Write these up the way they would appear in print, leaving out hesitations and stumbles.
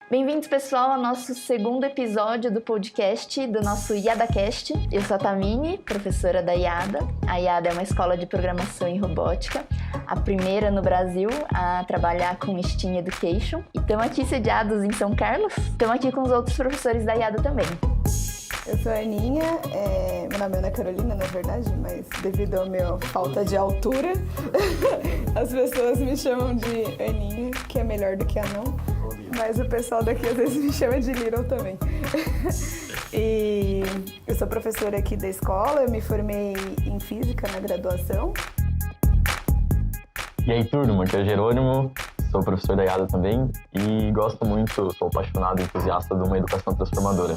Bem-vindos, pessoal, ao nosso segundo episódio do podcast do nosso IADAcast. Eu sou a Tamini, professora da IADA. A IADA é uma escola de programação e robótica, a primeira no Brasil a trabalhar com STEAM Education. E estamos aqui sediados em São Carlos. Estamos aqui com os outros professores da IADA também. Eu sou a Aninha, meu nome é Ana Carolina, na verdade, mas devido à minha falta de altura, as pessoas me chamam de Aninha, que é melhor do que Anão, mas o pessoal daqui às vezes me chama de Little também. E eu sou professora aqui da escola, eu me formei em Física na graduação. E aí, turma, aqui é Jerônimo, sou professor da IADA também e gosto muito, sou apaixonado e entusiasta de uma educação transformadora.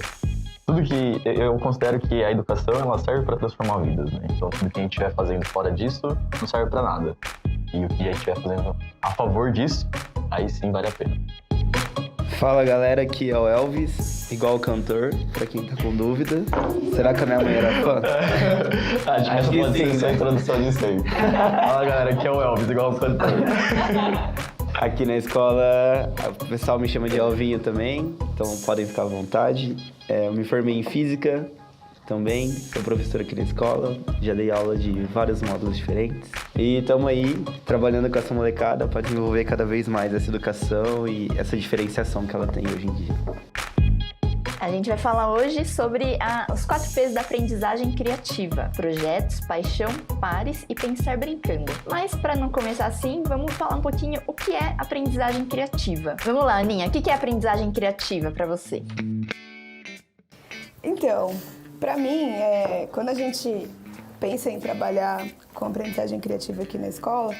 Tudo que eu considero que a educação ela serve para transformar vidas, né? Então tudo que a gente estiver fazendo fora disso não serve para nada. E o que a gente estiver fazendo a favor disso, aí sim vale a pena. Fala galera, aqui é o Elvis, igual o cantor, pra quem tá com dúvida. Será que a minha mãe era fã? Acho que pode ser a introdução disso aí. Fala galera, aqui é o Elvis, igual o cantor. Aqui na escola, o pessoal me chama de Elvinho também, então podem ficar à vontade. Eu me formei em Física também, sou professor aqui na escola, já dei aula de vários módulos diferentes. E estamos aí trabalhando com essa molecada para desenvolver cada vez mais essa educação e essa diferenciação que ela tem hoje em dia. A gente vai falar hoje sobre os 4 P's da aprendizagem criativa: projetos, paixão, pares e pensar brincando. Mas para não começar assim, vamos falar um pouquinho o que é aprendizagem criativa. Vamos lá, Aninha, o que é aprendizagem criativa para você? Então, para mim, quando a gente pensa em trabalhar com aprendizagem criativa aqui na escola,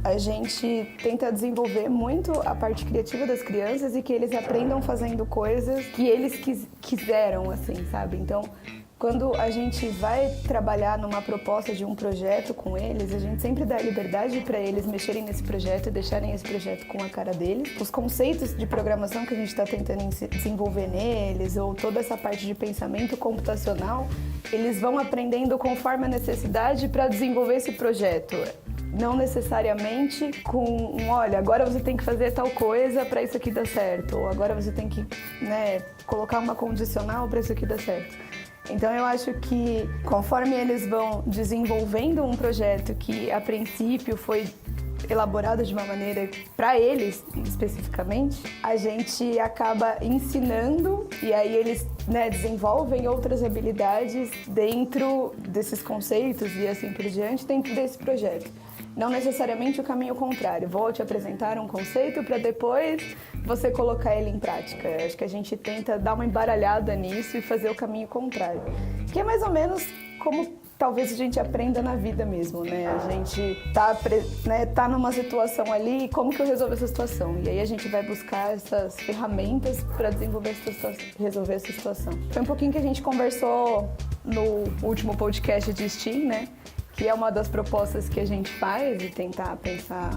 a gente tenta desenvolver muito a parte criativa das crianças e que eles aprendam fazendo coisas que eles quiseram, assim, sabe? Então, quando a gente vai trabalhar numa proposta de um projeto com eles, a gente sempre dá liberdade para eles mexerem nesse projeto e deixarem esse projeto com a cara deles. Os conceitos de programação que a gente está tentando desenvolver neles, ou toda essa parte de pensamento computacional, eles vão aprendendo conforme a necessidade para desenvolver esse projeto. Não necessariamente com, olha, agora você tem que fazer tal coisa para isso aqui dar certo, ou agora você tem que, colocar uma condicional para isso aqui dar certo. Então eu acho que conforme eles vão desenvolvendo um projeto que a princípio foi elaborado de uma maneira para eles especificamente, a gente acaba ensinando e aí eles desenvolvem outras habilidades dentro desses conceitos e assim por diante dentro desse projeto. Não necessariamente o caminho contrário. Vou te apresentar um conceito para depois você colocar ele em prática. Eu acho que a gente tenta dar uma embaralhada nisso e fazer o caminho contrário. Que é mais ou menos como talvez a gente aprenda na vida mesmo, né? A gente tá numa situação ali, como que eu resolvo essa situação? E aí a gente vai buscar essas ferramentas para resolver essa situação. Foi um pouquinho que a gente conversou no último podcast de STEAM, né? Que é uma das propostas que a gente faz e tentar pensar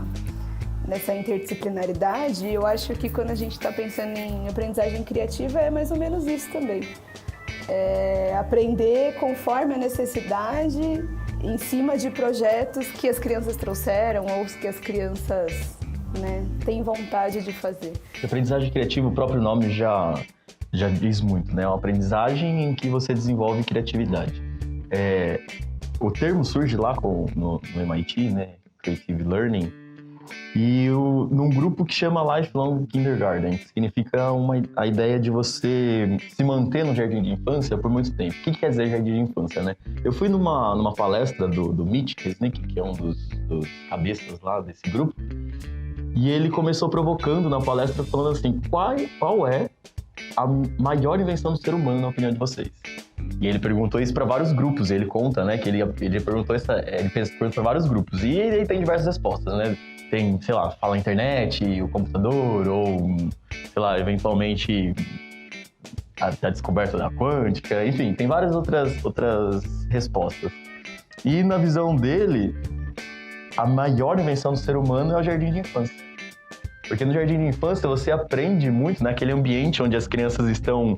nessa interdisciplinaridade. E eu acho que quando a gente está pensando em aprendizagem criativa é mais ou menos isso também. Aprender conforme a necessidade, em cima de projetos que as crianças trouxeram ou que as crianças têm vontade de fazer. Aprendizagem criativa, o próprio nome já diz muito, né? É uma aprendizagem em que você desenvolve criatividade. O termo surge lá no MIT, né? Creative Learning, e num grupo que chama Lifelong Kindergarten, que significa a ideia de você se manter no jardim de infância por muito tempo. O que quer dizer jardim de infância, né? Eu fui numa palestra do Mitch Resnick, que é um dos cabeças lá desse grupo, e ele começou provocando na palestra falando assim, qual é a maior invenção do ser humano, na opinião de vocês? E ele perguntou isso para vários grupos, e ele conta, né, que ele perguntou ele perguntou para vários grupos, e ele tem diversas respostas, né? Tem, sei lá, fala a internet, o computador, ou, sei lá, eventualmente a descoberta da quântica, enfim, tem várias outras respostas. E na visão dele, a maior invenção do ser humano é o jardim de infância. Porque no jardim de infância você aprende muito naquele ambiente onde as crianças estão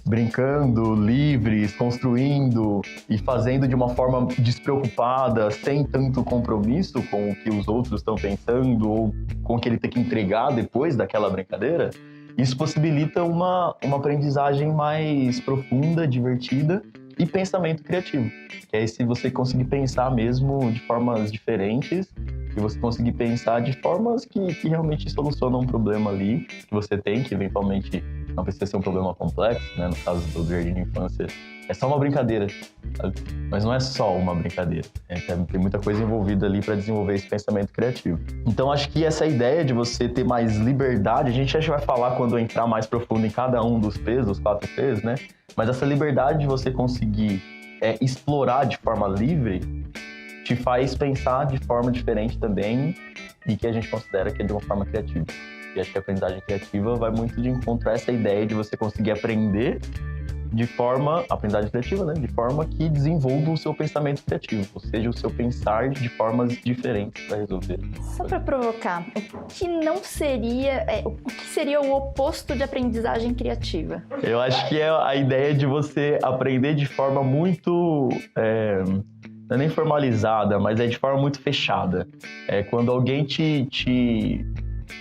brincando, livres, construindo e fazendo de uma forma despreocupada, sem tanto compromisso com o que os outros estão pensando ou com o que ele tem que entregar depois daquela brincadeira. Isso possibilita uma aprendizagem mais profunda, divertida e pensamento criativo. Que é se você conseguir pensar mesmo de formas diferentes e você conseguir pensar de formas que realmente solucionam um problema ali que você tem, que eventualmente não precisa ser um problema complexo, né? No caso do jardim de infância, é só uma brincadeira, sabe? Mas não é só uma brincadeira, tem muita coisa envolvida ali para desenvolver esse pensamento criativo. Então acho que essa ideia de você ter mais liberdade, a gente acho que vai falar quando entrar mais profundo em cada um dos P's, dos 4 P's, né? Mas essa liberdade de você conseguir explorar de forma livre te faz pensar de forma diferente também e que a gente considera que é de uma forma criativa. E acho que a aprendizagem criativa vai muito de encontro a essa ideia de você conseguir aprender de forma, aprendizagem criativa, né? De forma que desenvolva o seu pensamento criativo, ou seja, o seu pensar de formas diferentes para resolver. Só para provocar, o que não seria, o que seria o oposto de aprendizagem criativa? Eu acho que é a ideia de você aprender de forma muito, não é nem formalizada, mas é de forma muito fechada. É quando alguém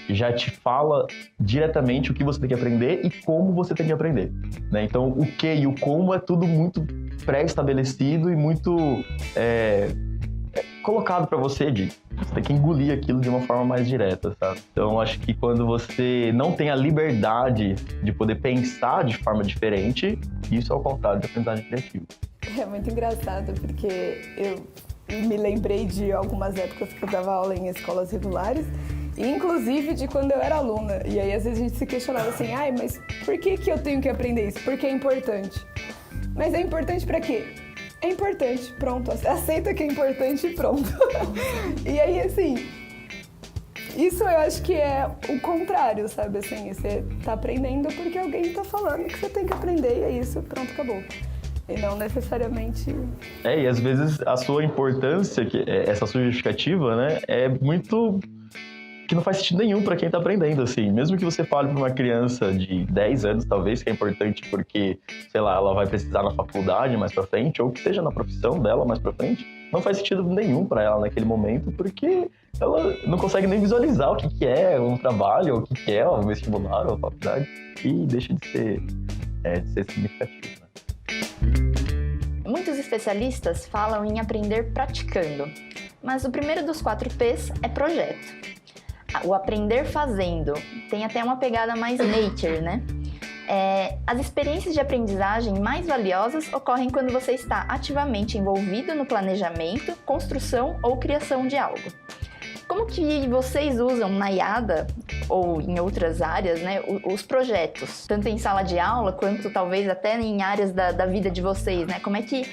já te fala diretamente o que você tem que aprender e como você tem que aprender, né? Então, o que e o como é tudo muito pré-estabelecido e muito colocado para você, você tem que engolir aquilo de uma forma mais direta, sabe? Então, acho que quando você não tem a liberdade de poder pensar de forma diferente, isso é o contrário da aprendizagem criativa. É muito engraçado, porque eu me lembrei de algumas épocas que eu dava aula em escolas regulares, inclusive de quando eu era aluna. E aí, às vezes, a gente se questionava assim, mas por que eu tenho que aprender isso? Porque é importante. Mas é importante pra quê? É importante, pronto. Aceita que é importante e pronto. E aí, assim, isso eu acho que é o contrário, sabe? Assim, você tá aprendendo porque alguém tá falando que você tem que aprender e é isso, pronto, acabou. E não necessariamente... E às vezes a sua importância, essa sua justificativa, né, é muito... que não faz sentido nenhum para quem tá aprendendo, assim. Mesmo que você fale para uma criança de 10 anos, talvez, que é importante porque, sei lá, ela vai precisar na faculdade mais pra frente, ou que seja na profissão dela mais pra frente, não faz sentido nenhum para ela naquele momento, porque ela não consegue nem visualizar o que é um trabalho, ou o que é um vestibular, ou a faculdade, e deixa de ser significativo, né? Muitos especialistas falam em aprender praticando, mas o primeiro dos 4 P's é projeto. O aprender fazendo tem até uma pegada mais nature, né? As experiências de aprendizagem mais valiosas ocorrem quando você está ativamente envolvido no planejamento, construção ou criação de algo. Como que vocês usam na IADA ou em outras áreas, né, os projetos, tanto em sala de aula quanto talvez até em áreas da vida de vocês, né? Como é que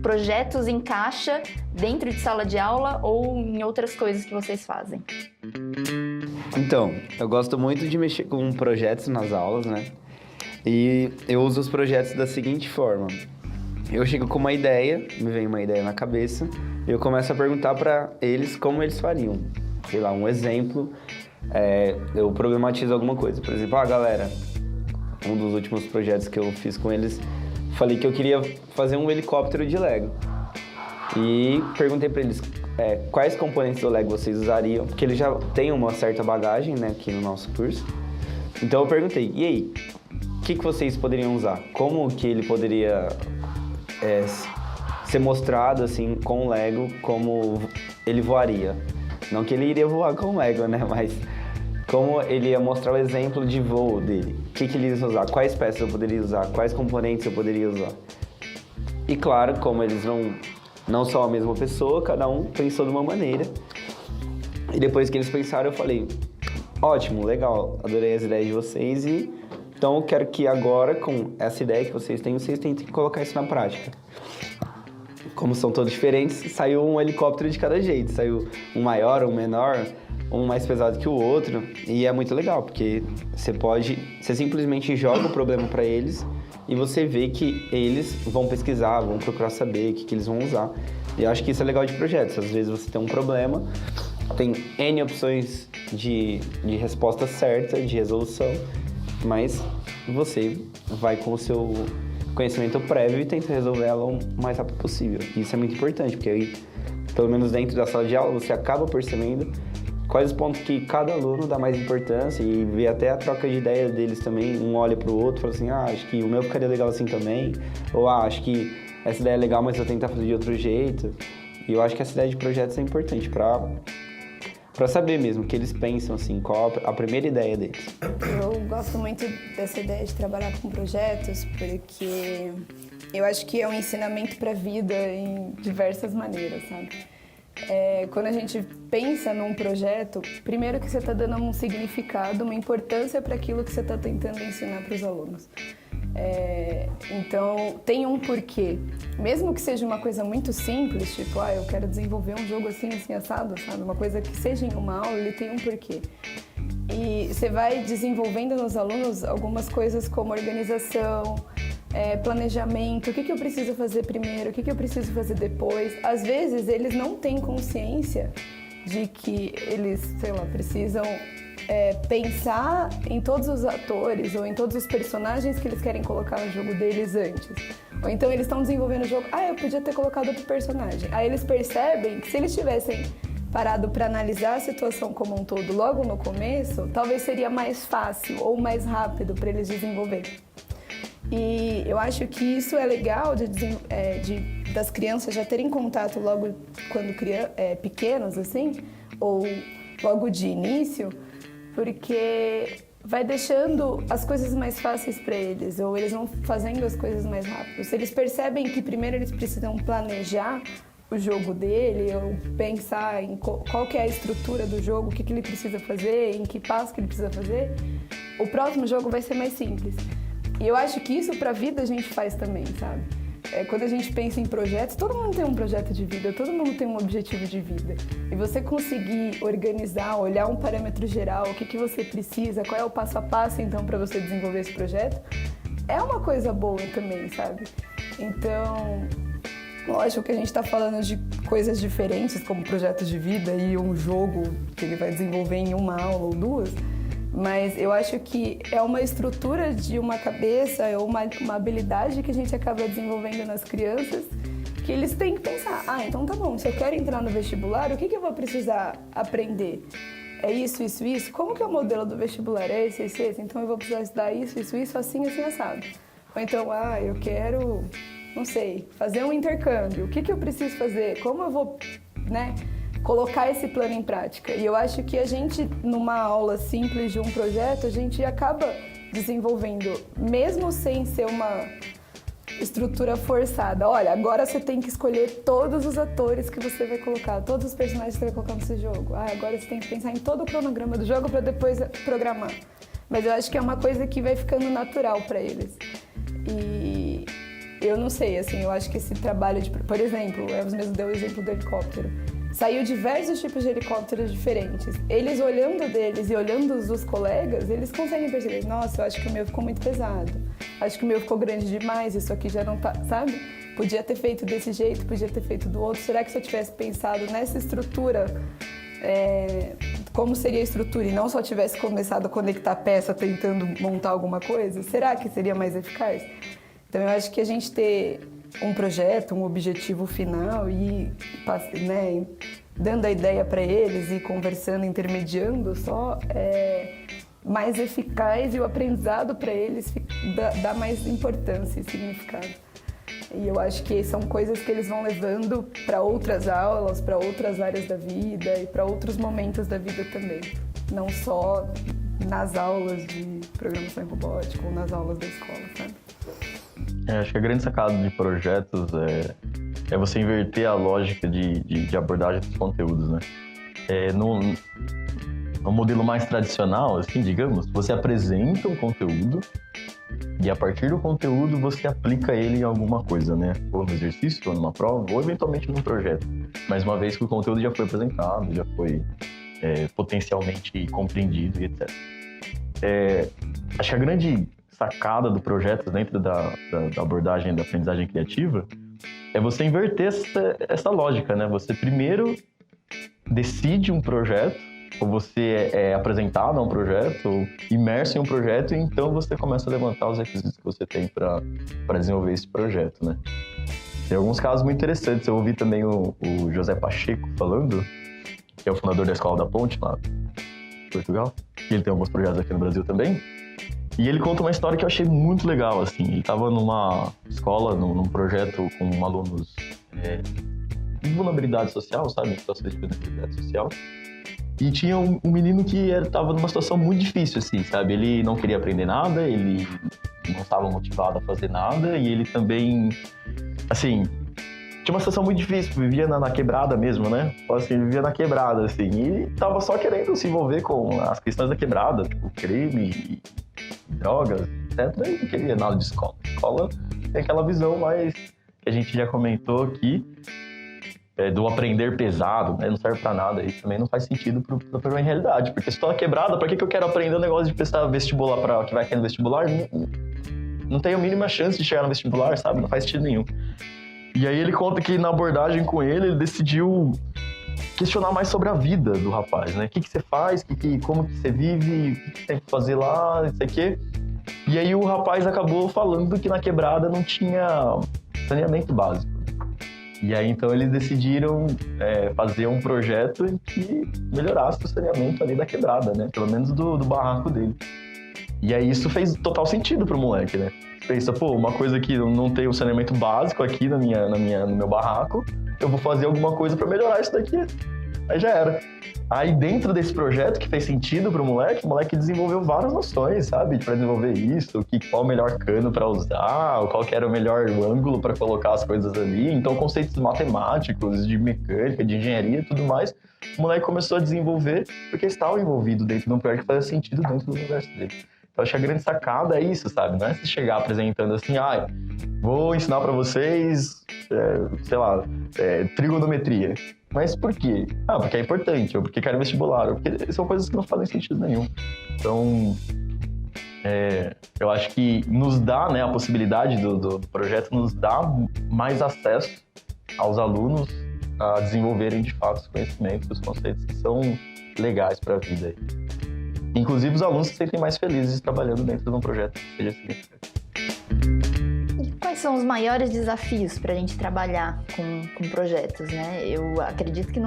projetos encaixa dentro de sala de aula ou em outras coisas que vocês fazem? Então, eu gosto muito de mexer com projetos nas aulas, né? E eu uso os projetos da seguinte forma. Eu chego com uma ideia, me vem uma ideia na cabeça, e eu começo a perguntar para eles como eles fariam. Sei lá, um exemplo, eu problematizo alguma coisa. Por exemplo, galera, um dos últimos projetos que eu fiz com eles, falei que eu queria fazer um helicóptero de Lego. E perguntei para eles quais componentes do Lego vocês usariam, porque eles já têm uma certa bagagem, né, aqui no nosso curso. Então eu perguntei, e aí, o que vocês poderiam usar? Como que ele poderia ser mostrado assim com o Lego, como ele voaria? Não que ele iria voar com o Lego, né, mas como ele ia mostrar o exemplo de voo dele. O que ele ia usar? Quais peças eu poderia usar? Quais componentes eu poderia usar? E claro, como eles não são a mesma pessoa, cada um pensou de uma maneira. E depois que eles pensaram, eu falei, ótimo, legal, adorei as ideias de vocês e então eu quero que agora, com essa ideia que vocês tentem colocar isso na prática. Como são todos diferentes, saiu um helicóptero de cada jeito. Saiu um maior, um menor, um mais pesado que o outro. E é muito legal, porque você simplesmente joga o problema para eles e você vê que eles vão pesquisar, vão procurar saber o que eles vão usar. E eu acho que isso é legal de projetos. Às vezes você tem um problema, tem N opções de resposta certa, de resolução, mas você vai com o seu conhecimento prévio e tenta resolver ela o mais rápido possível. E isso é muito importante, porque aí, pelo menos dentro da sala de aula, você acaba percebendo quais os pontos que cada aluno dá mais importância e vê até a troca de ideias deles também. Um olha para o outro e fala assim, acho que o meu ficaria legal assim também, ou acho que essa ideia é legal, mas eu vou tentar fazer de outro jeito. E eu acho que essa ideia de projetos é importante para saber mesmo o que eles pensam, assim, qual a primeira ideia deles. Eu gosto muito dessa ideia de trabalhar com projetos, porque eu acho que é um ensinamento para a vida em diversas maneiras, sabe? Quando a gente pensa num projeto, primeiro que você está dando um significado, uma importância para aquilo que você está tentando ensinar para os alunos. Então, tem um porquê. Mesmo que seja uma coisa muito simples, tipo, eu quero desenvolver um jogo assim, assim, assado, sabe? Uma coisa que seja em uma aula, ele tem um porquê. E você vai desenvolvendo nos alunos algumas coisas como organização, planejamento, o que eu preciso fazer primeiro, o que eu preciso fazer depois. Às vezes, eles não têm consciência de que eles, sei lá, precisam pensar em todos os atores ou em todos os personagens que eles querem colocar no jogo deles antes. Ou então eles estão desenvolvendo o jogo, eu podia ter colocado outro personagem. Aí eles percebem que se eles tivessem parado para analisar a situação como um todo logo no começo, talvez seria mais fácil ou mais rápido para eles desenvolverem. E eu acho que isso é legal das crianças já terem contato logo quando pequenos, assim, ou logo de início, porque vai deixando as coisas mais fáceis para eles, ou eles vão fazendo as coisas mais rápido. Se eles percebem que primeiro eles precisam planejar o jogo dele, ou pensar em qual que é a estrutura do jogo, o que ele precisa fazer, em que passo que ele precisa fazer, o próximo jogo vai ser mais simples. E eu acho que isso pra vida a gente faz também, sabe? Quando a gente pensa em projetos, todo mundo tem um projeto de vida, todo mundo tem um objetivo de vida. E você conseguir organizar, olhar um parâmetro geral, o que você precisa, qual é o passo a passo, então, para você desenvolver esse projeto, é uma coisa boa também, sabe? Então, lógico que a gente está falando de coisas diferentes, como projetos de vida e um jogo que ele vai desenvolver em uma aula ou duas, mas eu acho que é uma estrutura de uma cabeça, é uma habilidade que a gente acaba desenvolvendo nas crianças, que eles têm que pensar, então tá bom, se eu quero entrar no vestibular, o que eu vou precisar aprender? É isso, isso, isso? Como que é o modelo do vestibular? É esse, esse, esse? Então eu vou precisar estudar isso, isso, isso, assim, assim, assado. Ou então, eu quero, não sei, fazer um intercâmbio. O que eu preciso fazer? Como eu vou, colocar esse plano em prática? E eu acho que a gente, numa aula simples de um projeto, a gente acaba desenvolvendo, mesmo sem ser uma estrutura forçada. Olha, agora você tem que escolher todos os atores que você vai colocar, todos os personagens que você vai colocar no seu jogo. Agora você tem que pensar em todo o cronograma do jogo para depois programar. Mas eu acho que é uma coisa que vai ficando natural para eles. E eu não sei, assim, eu acho que esse trabalho de... Por exemplo, o Elvis mesmo deu o exemplo do helicóptero. Saiu diversos tipos de helicópteros diferentes. Eles olhando deles e olhando os dos colegas, eles conseguem perceber, nossa, eu acho que o meu ficou muito pesado. Acho que o meu ficou grande demais, isso aqui já não tá, sabe? Podia ter feito desse jeito, podia ter feito do outro. Será que se eu tivesse pensado nessa estrutura, como seria a estrutura, e não só tivesse começado a conectar peça tentando montar alguma coisa, será que seria mais eficaz? Então eu acho que a gente ter um projeto, um objetivo final e dando a ideia para eles e conversando, intermediando só, mais eficaz, e o aprendizado para eles dá mais importância e significado. E eu acho que são coisas que eles vão levando para outras aulas, para outras áreas da vida e para outros momentos da vida também. Não só nas aulas de programação em robótica ou nas aulas da escola, sabe? Acho que a grande sacada de projetos é você inverter a lógica de abordagem dos conteúdos, né? No modelo mais tradicional, assim, digamos, você apresenta um conteúdo e a partir do conteúdo você aplica ele em alguma coisa, né? Ou no exercício, ou numa prova, ou eventualmente num projeto. Mas uma vez que o conteúdo já foi apresentado, já foi potencialmente compreendido e etc. Acho que a grande sacada do projeto dentro da abordagem da aprendizagem criativa é você inverter essa lógica, né? Você primeiro decide um projeto, ou você é apresentado a um projeto, ou imerso em um projeto, e então você começa a levantar os requisitos que você tem para desenvolver esse projeto, né? Tem alguns casos muito interessantes. Eu ouvi também o José Pacheco falando, que é o fundador da Escola da Ponte, lá em Portugal. E ele tem alguns projetos aqui no Brasil também. E ele conta uma história que eu achei muito legal, assim. Ele estava numa escola, num projeto com alunos de vulnerabilidade social, sabe? Situação de vulnerabilidade social. E tinha um menino que estava numa situação muito difícil, assim, sabe? Ele não queria aprender nada, ele não estava motivado a fazer nada, e ele também, assim, tinha uma situação muito difícil, vivia na quebrada mesmo, né? Assim, vivia na quebrada, assim, e estava só querendo se envolver com as questões da quebrada, tipo, crime, drogas, etc. E não queria nada de escola. Escola tem aquela visão mais que a gente já comentou aqui, do aprender pesado, né? Não serve pra nada. Isso também não faz sentido pra minha realidade. Porque se tô na quebrada, pra que eu quero aprender o negócio de prestar vestibular que vai cair no vestibular? Não tenho a mínima chance de chegar no vestibular, sabe? Não faz sentido nenhum. E aí ele conta que na abordagem com ele decidiu questionar mais sobre a vida do rapaz, né? O que você faz, como que você vive, o que você tem que fazer lá, isso aqui. E aí o rapaz acabou falando que na quebrada não tinha saneamento básico. E aí então eles decidiram fazer um projeto em que melhorasse o saneamento ali da quebrada, né? Pelo menos do barraco dele. E aí isso fez total sentido pro moleque, né? Pensa, pô, uma coisa que não tem o saneamento básico aqui no meu barraco, eu vou fazer alguma coisa pra melhorar isso daqui. Aí já era. Aí dentro desse projeto que fez sentido pro moleque, o moleque desenvolveu várias noções, sabe? Pra desenvolver isso, qual o melhor cano pra usar, qual que era o melhor ângulo pra colocar as coisas ali. Então conceitos matemáticos, de mecânica, de engenharia e tudo mais, o moleque começou a desenvolver porque estava envolvido dentro de um projeto que fazia sentido dentro do universo dele. Então acho que a grande sacada é isso, sabe? Não é você chegar apresentando assim, vou ensinar pra vocês, trigonometria. Mas por quê? Porque é importante, ou porque quero vestibular, ou porque são coisas que não fazem sentido nenhum. Então, eu acho que nos dá, né, a possibilidade do projeto nos dá mais acesso aos alunos a desenvolverem de fato os conhecimentos, os conceitos que são legais para a vida. Inclusive os alunos se sentem mais felizes trabalhando dentro de um projeto que seja significativo. Quais são os maiores desafios para a gente trabalhar com projetos, né? Eu acredito que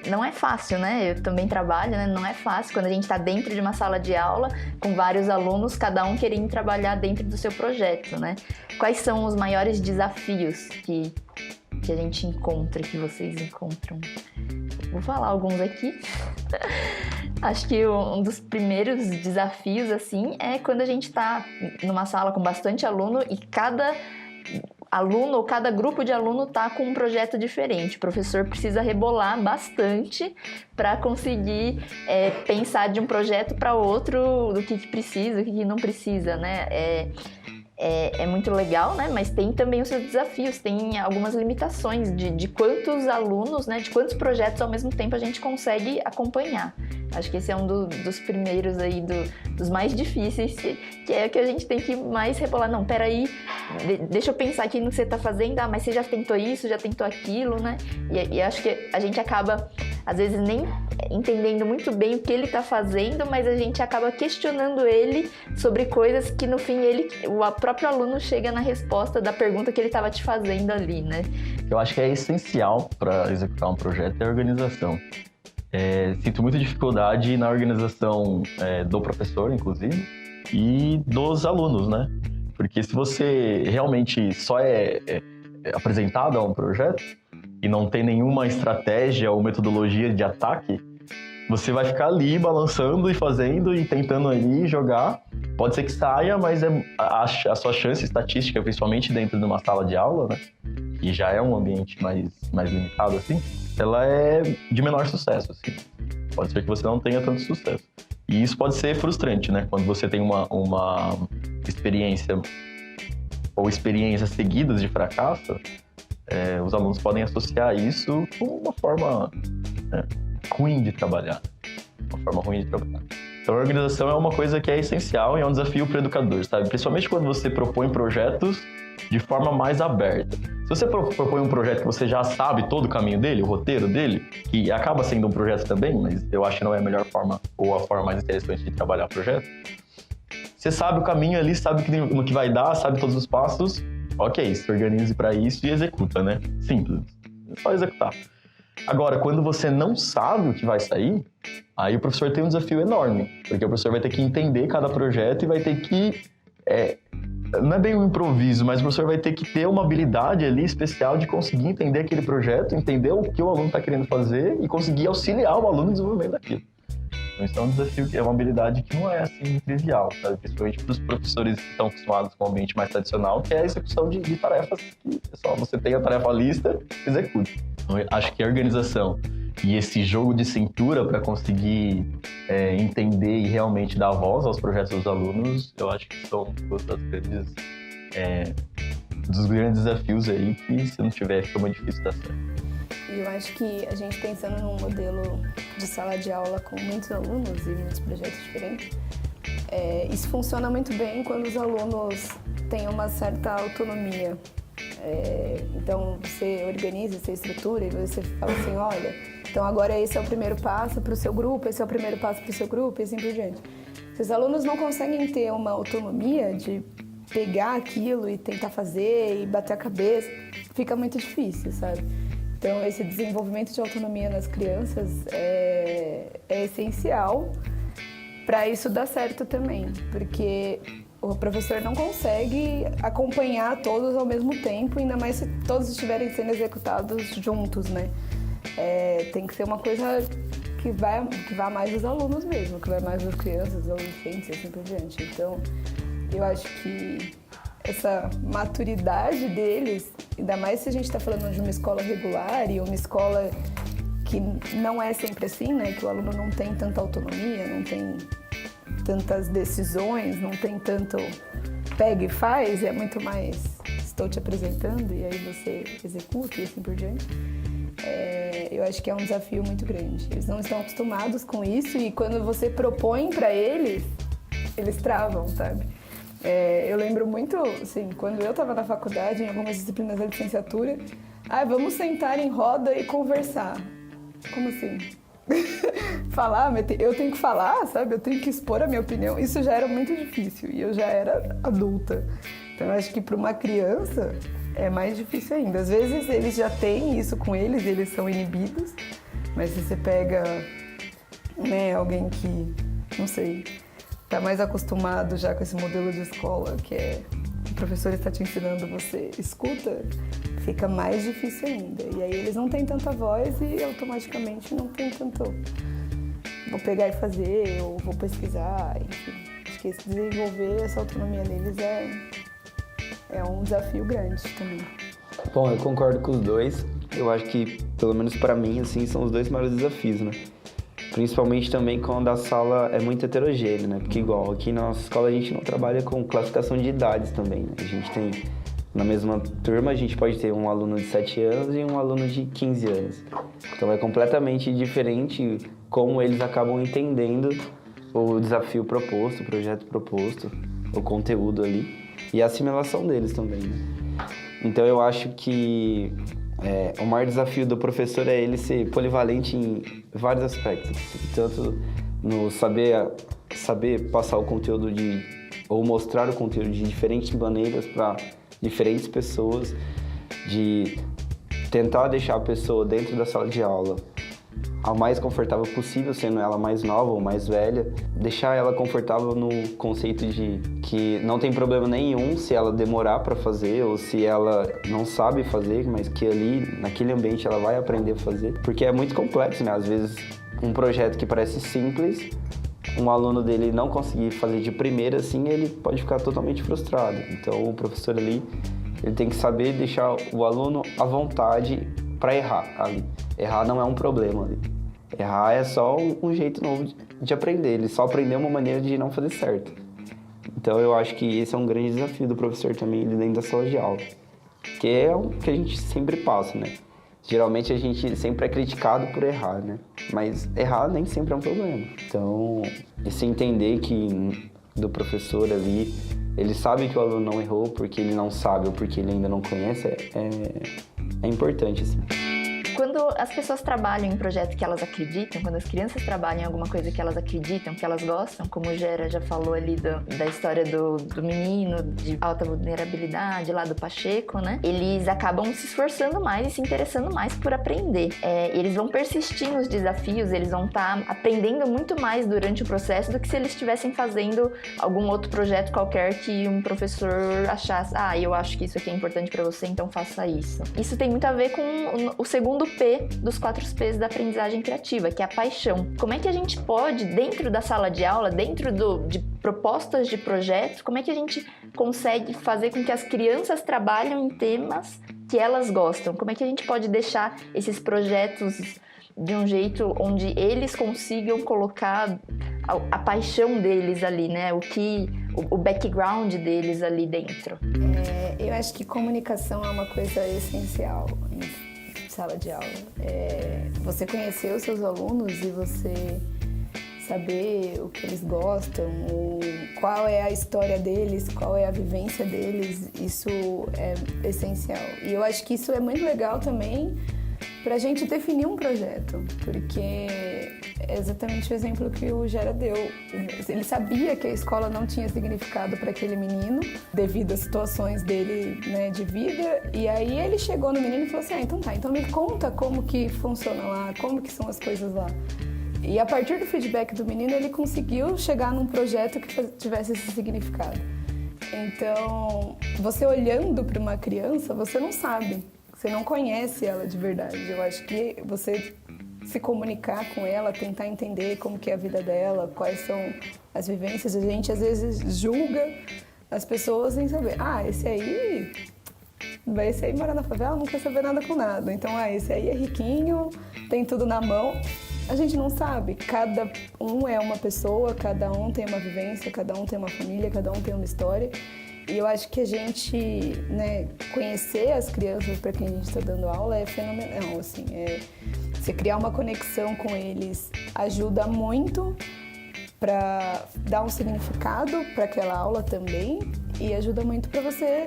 não é fácil, né? Eu também trabalho, né? Não é fácil quando a gente está dentro de uma sala de aula com vários alunos, cada um querendo trabalhar dentro do seu projeto, né? Quais são os maiores desafios que a gente encontra, que vocês encontram? Vou falar alguns aqui. Acho que um dos primeiros desafios, assim, é quando a gente está numa sala com bastante aluno e cada aluno ou cada grupo de aluno está com um projeto diferente. O professor precisa rebolar bastante para conseguir pensar de um projeto para outro, do que precisa, o que não precisa, né? É muito legal, né? Mas tem também os seus desafios, tem algumas limitações de quantos alunos, né? De quantos projetos ao mesmo tempo a gente consegue acompanhar. Acho que esse é um dos primeiros aí, dos mais difíceis, que é o que a gente tem que mais rebolar. Não, peraí, deixa eu pensar aqui no que você está fazendo, mas você já tentou isso, já tentou aquilo, né? E acho que a gente acaba, às vezes, nem entendendo muito bem o que ele está fazendo, mas a gente acaba questionando ele sobre coisas que, no fim, o próprio aluno chega na resposta da pergunta que ele estava te fazendo ali, né? Eu acho que é essencial para executar um projeto a organização. Sinto muita dificuldade na organização do professor, inclusive, e dos alunos, né? Porque se você realmente só é apresentado a um projeto e não tem nenhuma estratégia ou metodologia de ataque, você vai ficar ali balançando e fazendo e tentando ali jogar. Pode ser que saia, mas a sua chance estatística, principalmente dentro de uma sala de aula, né? E já é um ambiente mais limitado, assim, ela é de menor sucesso, assim. Pode ser que você não tenha tanto sucesso. E isso pode ser frustrante, né? Quando você tem uma experiência ou experiências seguidas de fracasso, os alunos podem associar isso com uma forma ruim de trabalhar. Uma forma ruim de trabalhar. Então, a organização é uma coisa que é essencial e é um desafio para o educador, sabe? Principalmente quando você propõe projetos de forma mais aberta. Se você propõe um projeto que você já sabe todo o caminho dele, o roteiro dele, que acaba sendo um projeto também, mas eu acho que não é a melhor forma ou a forma mais interessante de trabalhar o projeto, você sabe o caminho ali, sabe no que vai dar, sabe todos os passos, ok, se organize para isso e executa, né? Simples, é só executar. Agora, quando você não sabe o que vai sair, aí o professor tem um desafio enorme, porque o professor vai ter que entender cada projeto e vai ter que... não é bem um improviso, mas o professor vai ter que ter uma habilidade ali especial de conseguir entender aquele projeto, entender o que o aluno está querendo fazer e conseguir auxiliar o aluno no desenvolvimento daquilo. Então, isso é um desafio, é uma habilidade que não é assim trivial, sabe? Principalmente para os professores que estão acostumados com o ambiente mais tradicional, que é a execução de tarefas que é só você tem a tarefa lista, execute. Então, eu acho que a organização e esse jogo de cintura para conseguir entender e realmente dar voz aos projetos dos alunos, eu acho que são dos grandes desafios aí que, se não tiver, fica muito difícil dar certo. E eu acho que a gente pensando num modelo de sala de aula com muitos alunos e muitos projetos diferentes, isso funciona muito bem quando os alunos têm uma certa autonomia. Então, você organiza, você estrutura e você fala assim, olha, então agora esse é o primeiro passo para o seu grupo, esse é o primeiro passo para o seu grupo e assim por diante. Se os alunos não conseguem ter uma autonomia de pegar aquilo e tentar fazer e bater a cabeça, fica muito difícil, sabe? Então, esse desenvolvimento de autonomia nas crianças é essencial para isso dar certo também, porque o professor não consegue acompanhar todos ao mesmo tempo, ainda mais se todos estiverem sendo executados juntos, né? Tem que ser uma coisa que vá mais dos alunos mesmo, que vai mais das crianças, dos adolescentes e assim por diante. Então, eu acho que essa maturidade deles, ainda mais se a gente está falando de uma escola regular e uma escola que não é sempre assim, né? Que o aluno não tem tanta autonomia, não tem tantas decisões, não tem tanto pega e faz, é muito mais estou te apresentando e aí você executa e assim por diante. Eu acho que é um desafio muito grande. Eles não estão acostumados com isso e quando você propõe para eles, eles travam, sabe? Eu lembro muito, assim, quando eu estava na faculdade, em algumas disciplinas da licenciatura, vamos sentar em roda e conversar. Como assim? Falar, eu tenho que falar, sabe? Eu tenho que expor a minha opinião. Isso já era muito difícil e eu já era adulta. Então, eu acho que para uma criança é mais difícil ainda. Às vezes eles já têm isso com eles são inibidos, mas se você pega, né, alguém que, não sei, está mais acostumado já com esse modelo de escola, que o professor está te ensinando, você escuta, fica mais difícil ainda. E aí eles não têm tanta voz e automaticamente não tem tanto vou pegar e fazer, ou vou pesquisar, enfim. Acho que desenvolver essa autonomia deles é um desafio grande também. Bom, eu concordo com os dois. Eu acho que, pelo menos para mim, assim, são os dois maiores desafios, né? Principalmente também quando a sala é muito heterogênea, né? Porque igual aqui na nossa escola a gente não trabalha com classificação de idades também, né? A gente tem, na mesma turma, a gente pode ter um aluno de 7 anos e um aluno de 15 anos. Então é completamente diferente como eles acabam entendendo o desafio proposto, o projeto proposto, o conteúdo ali e a assimilação deles também, né? Então eu acho que o maior desafio do professor é ele ser polivalente em vários aspectos, tanto no saber passar o conteúdo ou mostrar o conteúdo de diferentes maneiras para diferentes pessoas, de tentar deixar a pessoa dentro da sala de aula ao mais confortável possível, sendo ela mais nova ou mais velha, deixar ela confortável no conceito de que não tem problema nenhum se ela demorar para fazer ou se ela não sabe fazer, mas que ali, naquele ambiente, ela vai aprender a fazer. Porque é muito complexo, né? Às vezes, um projeto que parece simples, um aluno dele não conseguir fazer de primeira, assim, ele pode ficar totalmente frustrado. Então, o professor ali, ele tem que saber deixar o aluno à vontade para errar ali. Errar não é um problema ali. Errar é só um jeito novo de aprender. Ele só aprendeu uma maneira de não fazer certo. Então, eu acho que esse é um grande desafio do professor também dentro da sala de aula. Que é o que a gente sempre passa, né? Geralmente a gente sempre é criticado por errar, né? Mas errar nem sempre é um problema. Então, esse entender que do professor ali, ele sabe que o aluno não errou porque ele não sabe ou porque ele ainda não conhece, é importante, assim. Quando as pessoas trabalham em projetos que elas acreditam, quando as crianças trabalham em alguma coisa que elas acreditam, que elas gostam, como o Gera já falou ali da história do menino de alta vulnerabilidade, lá do Pacheco, né? Eles acabam se esforçando mais e se interessando mais por aprender. Eles vão persistir nos desafios, eles vão estar aprendendo muito mais durante o processo do que se eles estivessem fazendo algum outro projeto qualquer que um professor achasse, eu acho que isso aqui é importante para você, então faça isso. Isso tem muito a ver com o segundo P dos 4 P's da aprendizagem criativa, que é a paixão. Como é que a gente pode, dentro da sala de aula, dentro de propostas de projetos, como é que a gente consegue fazer com que as crianças trabalhem em temas que elas gostam? Como é que a gente pode deixar esses projetos de um jeito onde eles consigam colocar a paixão deles ali, né? O background deles ali dentro? Eu acho que comunicação é uma coisa essencial em sala de aula. Você conhecer os seus alunos e você saber o que eles gostam, qual é a história deles, qual é a vivência deles, isso é essencial. E eu acho que isso é muito legal também para a gente definir um projeto, porque é exatamente o exemplo que o Gera deu. Ele sabia que a escola não tinha significado para aquele menino, devido às situações dele, né, de vida, e aí ele chegou no menino e falou assim, então me conta como que funciona lá, como que são as coisas lá. E a partir do feedback do menino, ele conseguiu chegar num projeto que tivesse esse significado. Então, você olhando para uma criança, você não sabe, você não conhece ela de verdade. Eu acho que você se comunicar com ela, tentar entender como que é a vida dela, quais são as vivências. A gente às vezes julga as pessoas sem saber. Esse aí mora na favela, não quer saber nada com nada. Então, esse aí é riquinho, tem tudo na mão. A gente não sabe. Cada um é uma pessoa, cada um tem uma vivência, cada um tem uma família, cada um tem uma história. E eu acho que a gente, né, conhecer as crianças para quem a gente está dando aula é fenomenal, assim. Você criar uma conexão com eles ajuda muito para dar um significado para aquela aula também e ajuda muito para você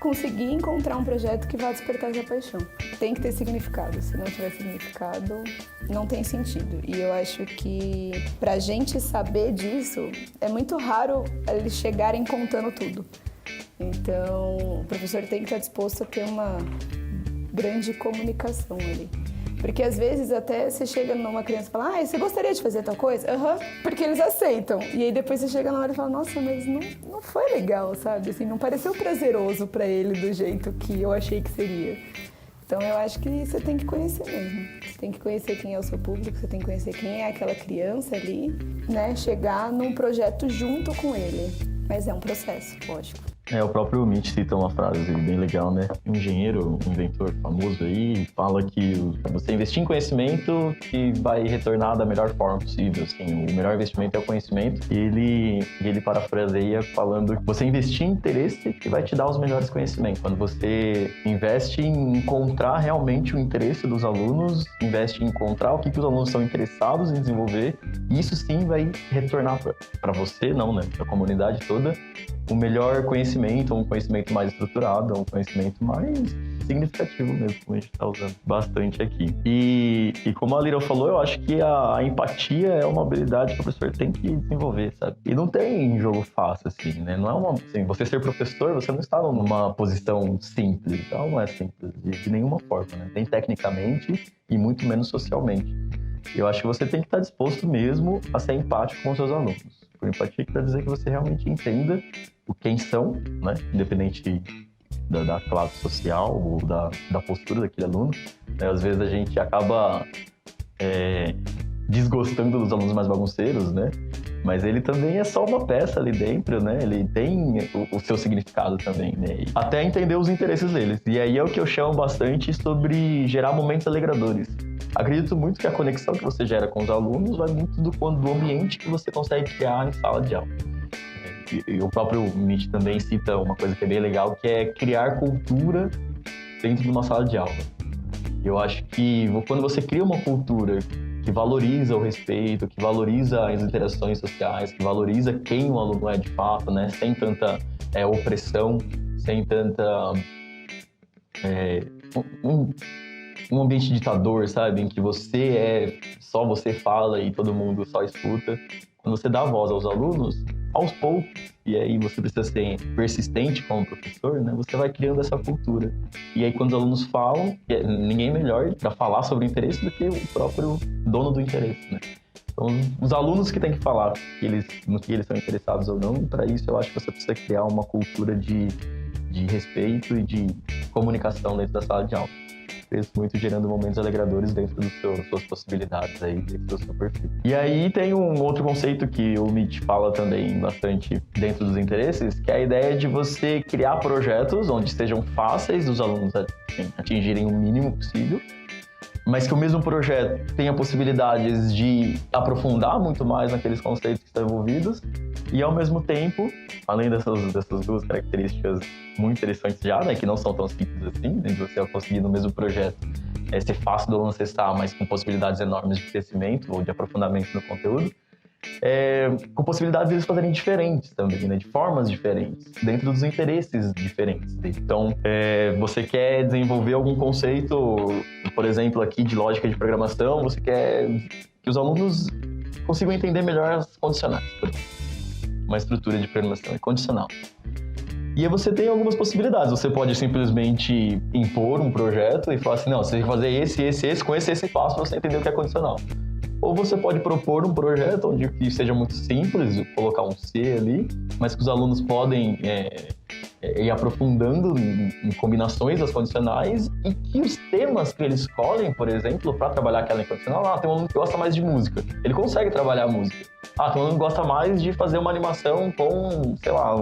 conseguir encontrar um projeto que vá despertar essa paixão. Tem que ter significado. Se não tiver significado, não tem sentido. E eu acho que pra gente saber disso, é muito raro eles chegarem contando tudo. Então, o professor tem que estar disposto a ter uma grande comunicação ali. Porque às vezes até você chega numa criança e fala, você gostaria de fazer tal coisa? Porque eles aceitam. E aí depois você chega na hora e fala, nossa, mas não foi legal, sabe? Assim, não pareceu prazeroso pra ele do jeito que eu achei que seria. Então eu acho que você tem que conhecer mesmo. Você tem que conhecer quem é o seu público, você tem que conhecer quem é aquela criança ali, né? Chegar num projeto junto com ele. Mas é um processo, lógico. O próprio Nietzsche cita uma frase bem legal, né? Um engenheiro, um inventor famoso aí, fala que você investir em conhecimento que vai retornar da melhor forma possível, assim, o melhor investimento é o conhecimento. E ele parafraseia falando que você investir em interesse que vai te dar os melhores conhecimentos. Quando você investe em encontrar realmente o interesse dos alunos, investe em encontrar o que os alunos são interessados em desenvolver, isso sim vai retornar para você, não, né? Para a comunidade toda, o melhor conhecimento, um conhecimento mais estruturado, um conhecimento mais significativo mesmo, como a gente está usando bastante aqui. E como a Lira falou, eu acho que a empatia é uma habilidade que o professor tem que desenvolver, sabe? E não tem jogo fácil, assim, né? Não é assim, você ser professor, você não está numa posição simples, então não é simples de nenhuma forma, né? Nem tecnicamente e muito menos socialmente. Eu acho que você tem que estar disposto mesmo a ser empático com os seus alunos. Por empatia, quer dizer que você realmente entenda quem são, né? Independente da classe social ou da postura daquele aluno. Às vezes a gente acaba desgostando dos alunos mais bagunceiros, né? Mas ele também é só uma peça ali dentro, né? Ele tem o seu significado também, né? Até entender os interesses deles. E aí é o que eu chamo bastante sobre gerar momentos alegradores. Acredito muito que a conexão que você gera com os alunos vai muito do ambiente que você consegue criar em sala de aula. E o próprio Nietzsche também cita uma coisa que é bem legal, que é criar cultura dentro de uma sala de aula. Eu acho que quando você cria uma cultura que valoriza o respeito, que valoriza as interações sociais, que valoriza quem o aluno é de fato, né? Sem tanta opressão, sem tanta... um ambiente ditador, sabe? Em que só você fala e todo mundo só escuta. Quando você dá voz aos alunos, aos poucos, e aí você precisa ser persistente como professor, né? Você vai criando essa cultura. E aí quando os alunos falam, ninguém melhor para falar sobre o interesse do que o próprio dono do interesse, né? Então, os alunos que têm que falar no que eles são interessados ou não, para isso eu acho que você precisa criar uma cultura de respeito e de comunicação dentro da sala de aula. Isso muito gerando momentos alegradores dentro das suas possibilidades aí, dentro do seu perfil. E aí tem um outro conceito que o MIT fala também bastante dentro dos interesses, que é a ideia de você criar projetos onde sejam fáceis dos alunos atingirem o mínimo possível, mas que o mesmo projeto tenha possibilidades de aprofundar muito mais naqueles conceitos que estão envolvidos e, ao mesmo tempo, além dessas duas características muito interessantes já, né, que não são tão simples assim, né, de você conseguir no mesmo projeto ser fácil do aluno acessar, mas com possibilidades enormes de crescimento ou de aprofundamento no conteúdo, com possibilidades de eles fazerem diferentes também, né, de formas diferentes, dentro dos interesses diferentes. Então, você quer desenvolver algum conceito, por exemplo, aqui de lógica de programação, você quer que os alunos consigam entender melhor as condicionais, por exemplo. Uma estrutura de programação é condicional. E aí você tem algumas possibilidades. Você pode simplesmente impor um projeto e falar assim, não, você tem que fazer esse, com esse passo para você entender o que é condicional. Ou você pode propor um projeto onde que seja muito simples, colocar um C ali, mas que os alunos podem ir aprofundando em combinações das condicionais e que os temas que eles escolhem, por exemplo, para trabalhar aquela incondicional, tem um aluno que gosta mais de música. Ele consegue trabalhar a música. Tem um aluno que gosta mais de fazer uma animação com, sei lá,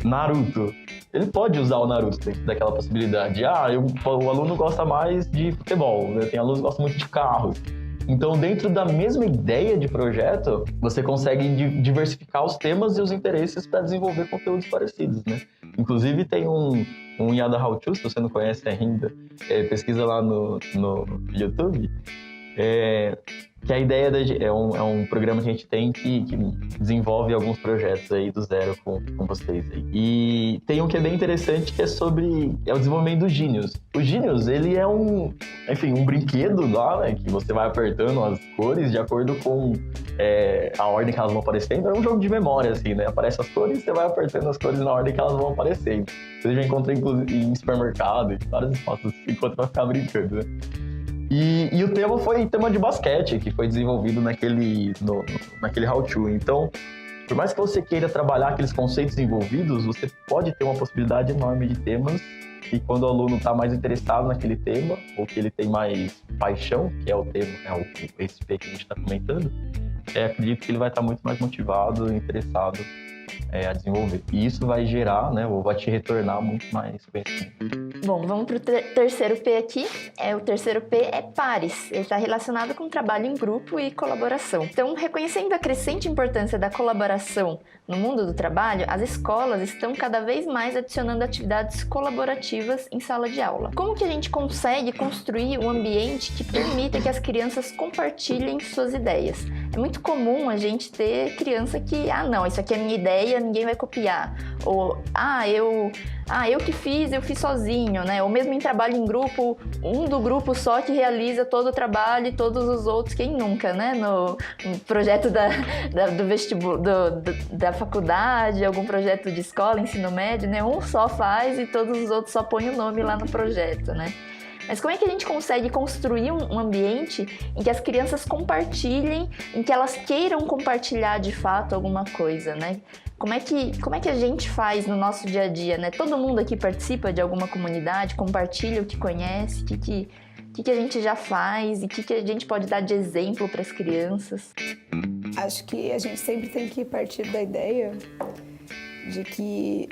Naruto. Ele pode usar o Naruto dentro daquela possibilidade. O aluno gosta mais de futebol, né? Tem alunos que gostam muito de carros. Então, dentro da mesma ideia de projeto, você consegue diversificar os temas e os interesses para desenvolver conteúdos parecidos, né? Inclusive, tem um Yada How To, se você não conhece ainda, pesquisa lá no YouTube, que a ideia é um programa que a gente tem que desenvolve alguns projetos aí do zero com vocês aí. E tem um que é bem interessante, que é o desenvolvimento do Genius. O Genius, ele é um brinquedo lá, né, que você vai apertando as cores de acordo com a ordem que elas vão aparecendo. É um jogo de memória, assim, né? Aparecem as cores, você vai apertando as cores na ordem que elas vão aparecendo. Você já encontra, inclusive, em supermercado, em vários espaços, enquanto vai ficar brincando, né? E o tema foi tema de basquete, que foi desenvolvido naquele How To. Então, por mais que você queira trabalhar aqueles conceitos envolvidos, você pode ter uma possibilidade enorme de temas, e quando o aluno está mais interessado naquele tema, ou que ele tem mais paixão, que é o tema, o SP que a gente está comentando, acredito que ele vai estar muito mais motivado e interessado a desenvolver. E isso vai gerar, né, ou vai te retornar muito mais conhecimento. Bom, vamos para o terceiro P aqui. O terceiro P é pares. Ele está relacionado com trabalho em grupo e colaboração. Então, reconhecendo a crescente importância da colaboração no mundo do trabalho, as escolas estão cada vez mais adicionando atividades colaborativas em sala de aula. Como que a gente consegue construir um ambiente que permita que as crianças compartilhem suas ideias? É muito comum a gente ter criança que, não, isso aqui é minha ideia, ninguém vai copiar. Ou, eu que fiz, eu fiz sozinho, né? Ou mesmo em trabalho em grupo, um do grupo só que realiza todo o trabalho e todos os outros, quem nunca, né? No projeto do vestibular, da faculdade, algum projeto de escola, ensino médio, né? Um só faz e todos os outros só põem o nome lá no projeto, né? Mas como é que a gente consegue construir um ambiente em que as crianças compartilhem, em que elas queiram compartilhar de fato alguma coisa, né? Como é que a gente faz no nosso dia a dia, né? Todo mundo aqui participa de alguma comunidade, compartilha o que conhece, o que a gente já faz e o que a gente pode dar de exemplo para as crianças. Acho que a gente sempre tem que partir da ideia de que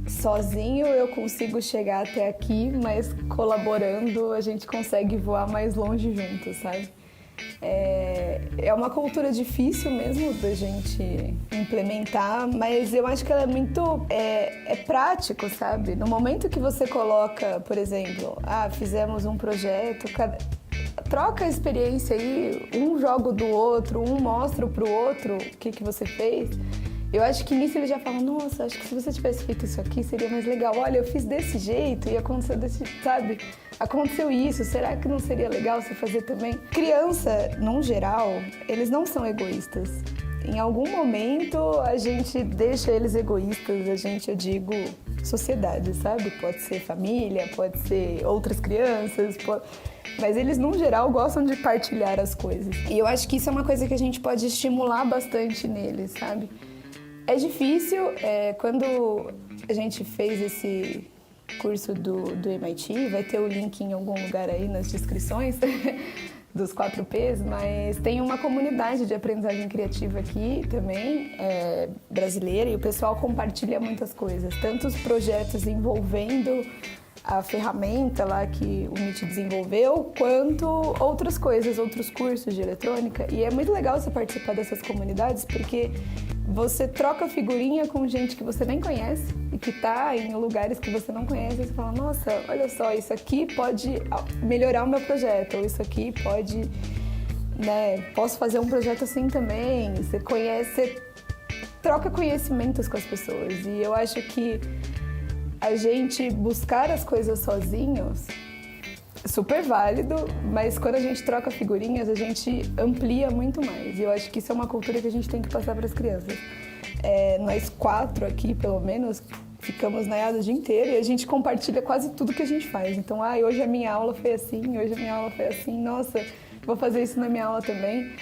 sozinho eu consigo chegar até aqui, mas colaborando a gente consegue voar mais longe junto, sabe? É uma cultura difícil mesmo da gente implementar, mas eu acho que ela é muito prático, sabe? No momento que você coloca, por exemplo, fizemos um projeto, troca a experiência aí, um joga do outro, um mostra pro outro o que você fez. Eu acho que nisso ele já fala, nossa, acho que se você tivesse feito isso aqui seria mais legal. Olha, eu fiz desse jeito e aconteceu sabe? Aconteceu isso, será que não seria legal você fazer também? Criança, num geral, eles não são egoístas. Em algum momento a gente deixa eles egoístas, eu digo sociedade, sabe? Pode ser família, pode ser outras crianças, mas eles, num geral, gostam de partilhar as coisas. E eu acho que isso é uma coisa que a gente pode estimular bastante neles, sabe? É difícil, quando a gente fez esse curso do MIT, vai ter o link em algum lugar aí nas descrições dos 4Ps, mas tem uma comunidade de aprendizagem criativa aqui também, brasileira, e o pessoal compartilha muitas coisas, tanto os projetos envolvendo a ferramenta lá que o MIT desenvolveu, quanto outras coisas, outros cursos de eletrônica. E é muito legal você participar dessas comunidades, porque você troca figurinha com gente que você nem conhece e que está em lugares que você não conhece, e você fala, nossa, olha só, isso aqui pode melhorar o meu projeto, ou isso aqui pode, posso fazer um projeto assim também. Você troca conhecimentos com as pessoas, e eu acho que a gente buscar as coisas sozinhos é super válido, mas quando a gente troca figurinhas, a gente amplia muito mais. E eu acho que isso é uma cultura que a gente tem que passar para as crianças. Nós 4 aqui, pelo menos, ficamos na IADA o dia inteiro e a gente compartilha quase tudo que a gente faz. Então, hoje a minha aula foi assim, hoje a minha aula foi assim, nossa, vou fazer isso na minha aula também.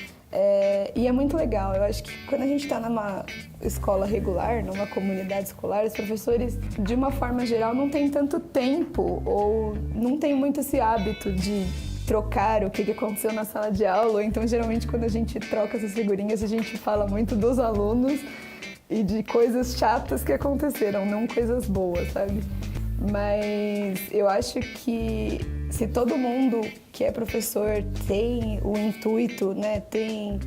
E é muito legal. Eu acho que quando a gente está numa escola regular, numa comunidade escolar, os professores, de uma forma geral, não têm tanto tempo ou não tem muito esse hábito de trocar o que aconteceu na sala de aula. Então, geralmente, quando a gente troca essas figurinhas, a gente fala muito dos alunos e de coisas chatas que aconteceram, não coisas boas, sabe? Mas eu acho que se todo mundo que é professor tem o intuito, tem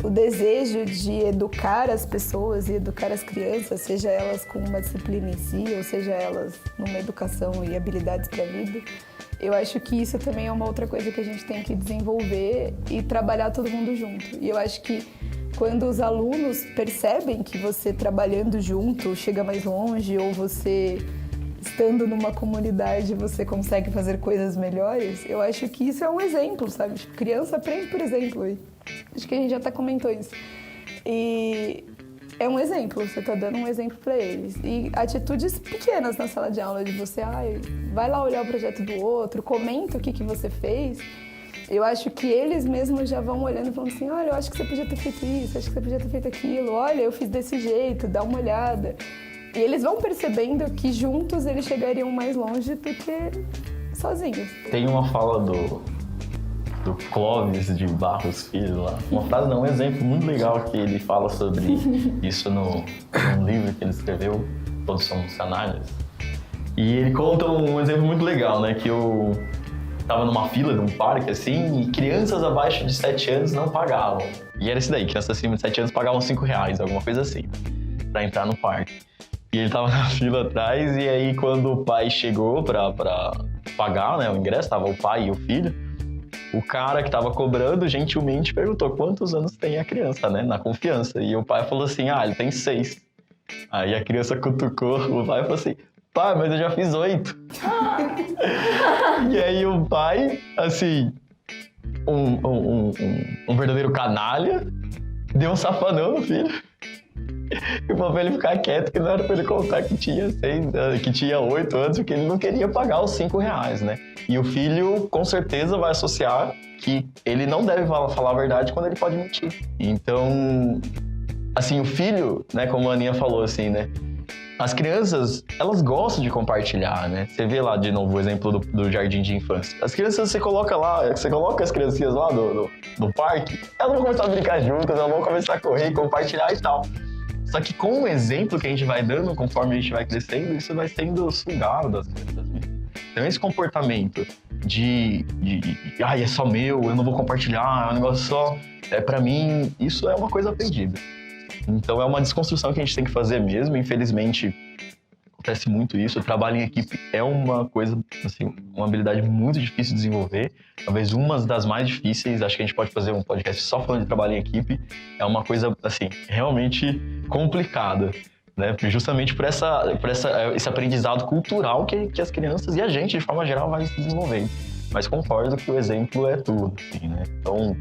o desejo de educar as pessoas e educar as crianças, seja elas com uma disciplina em si, ou seja elas numa educação e habilidades para a vida, eu acho que isso também é uma outra coisa que a gente tem que desenvolver e trabalhar todo mundo junto. E eu acho que quando os alunos percebem que você trabalhando junto chega mais longe, ou você estando numa comunidade você consegue fazer coisas melhores, eu acho que isso é um exemplo, sabe? Tipo, criança aprende por exemplo. E acho que a gente já até comentou isso. E é um exemplo, você está dando um exemplo para eles. E atitudes pequenas na sala de aula, de você, vai lá olhar o projeto do outro, comenta o que você fez. Eu acho que eles mesmos já vão olhando e falando assim, olha, eu acho que você podia ter feito isso, acho que você podia ter feito aquilo, olha, eu fiz desse jeito, dá uma olhada. E eles vão percebendo que juntos eles chegariam mais longe do que sozinhos. Tem uma fala do Clóvis de Barros Filho lá. Uma frase, não, um exemplo muito legal que ele fala sobre isso num livro que ele escreveu, Todos Somos Canalhas. E ele conta um exemplo muito legal, né? Que eu tava numa fila de um parque, assim, e crianças abaixo de 7 anos não pagavam. E era isso daí, crianças acima de 7 anos pagavam R$5, alguma coisa assim, pra entrar no parque. E ele tava na fila atrás, e aí quando o pai chegou pra pagar, né, o ingresso, tava o pai e o filho, o cara que tava cobrando gentilmente perguntou quantos anos tem a criança, né, na confiança. E o pai falou assim, ele tem 6. Aí a criança cutucou o pai e falou assim, pai, mas eu já fiz 8. E aí o pai, assim, um verdadeiro canalha, deu um safanão no filho. E falou pra ele ficar quieto, que não era pra ele contar que tinha 8 anos, porque ele não queria pagar os R$5, né? E o filho, com certeza, vai associar que ele não deve falar a verdade quando ele pode mentir. Então, assim, o filho, né, como a Aninha falou, assim, né? As crianças, elas gostam de compartilhar, né? Você vê lá, de novo, o exemplo do jardim de infância. As crianças, você coloca as criancinhas lá do parque, elas vão começar a brincar juntas, elas vão começar a correr, compartilhar e tal. Só que com o exemplo que a gente vai dando, conforme a gente vai crescendo, isso vai sendo sugado das crianças mesmo. Então esse comportamento é só meu, eu não vou compartilhar, é um negócio só, pra mim, isso é uma coisa aprendida. Então é uma desconstrução que a gente tem que fazer mesmo, infelizmente acontece muito isso. O trabalho em equipe é uma coisa, assim, uma habilidade muito difícil de desenvolver, talvez uma das mais difíceis. Acho que a gente pode fazer um podcast só falando de trabalho em equipe. É uma coisa, assim, realmente complicada, né? Justamente por esse aprendizado cultural que as crianças e a gente, de forma geral, vai se desenvolvendo. Mas concordo que o exemplo é tudo, assim, né? Então,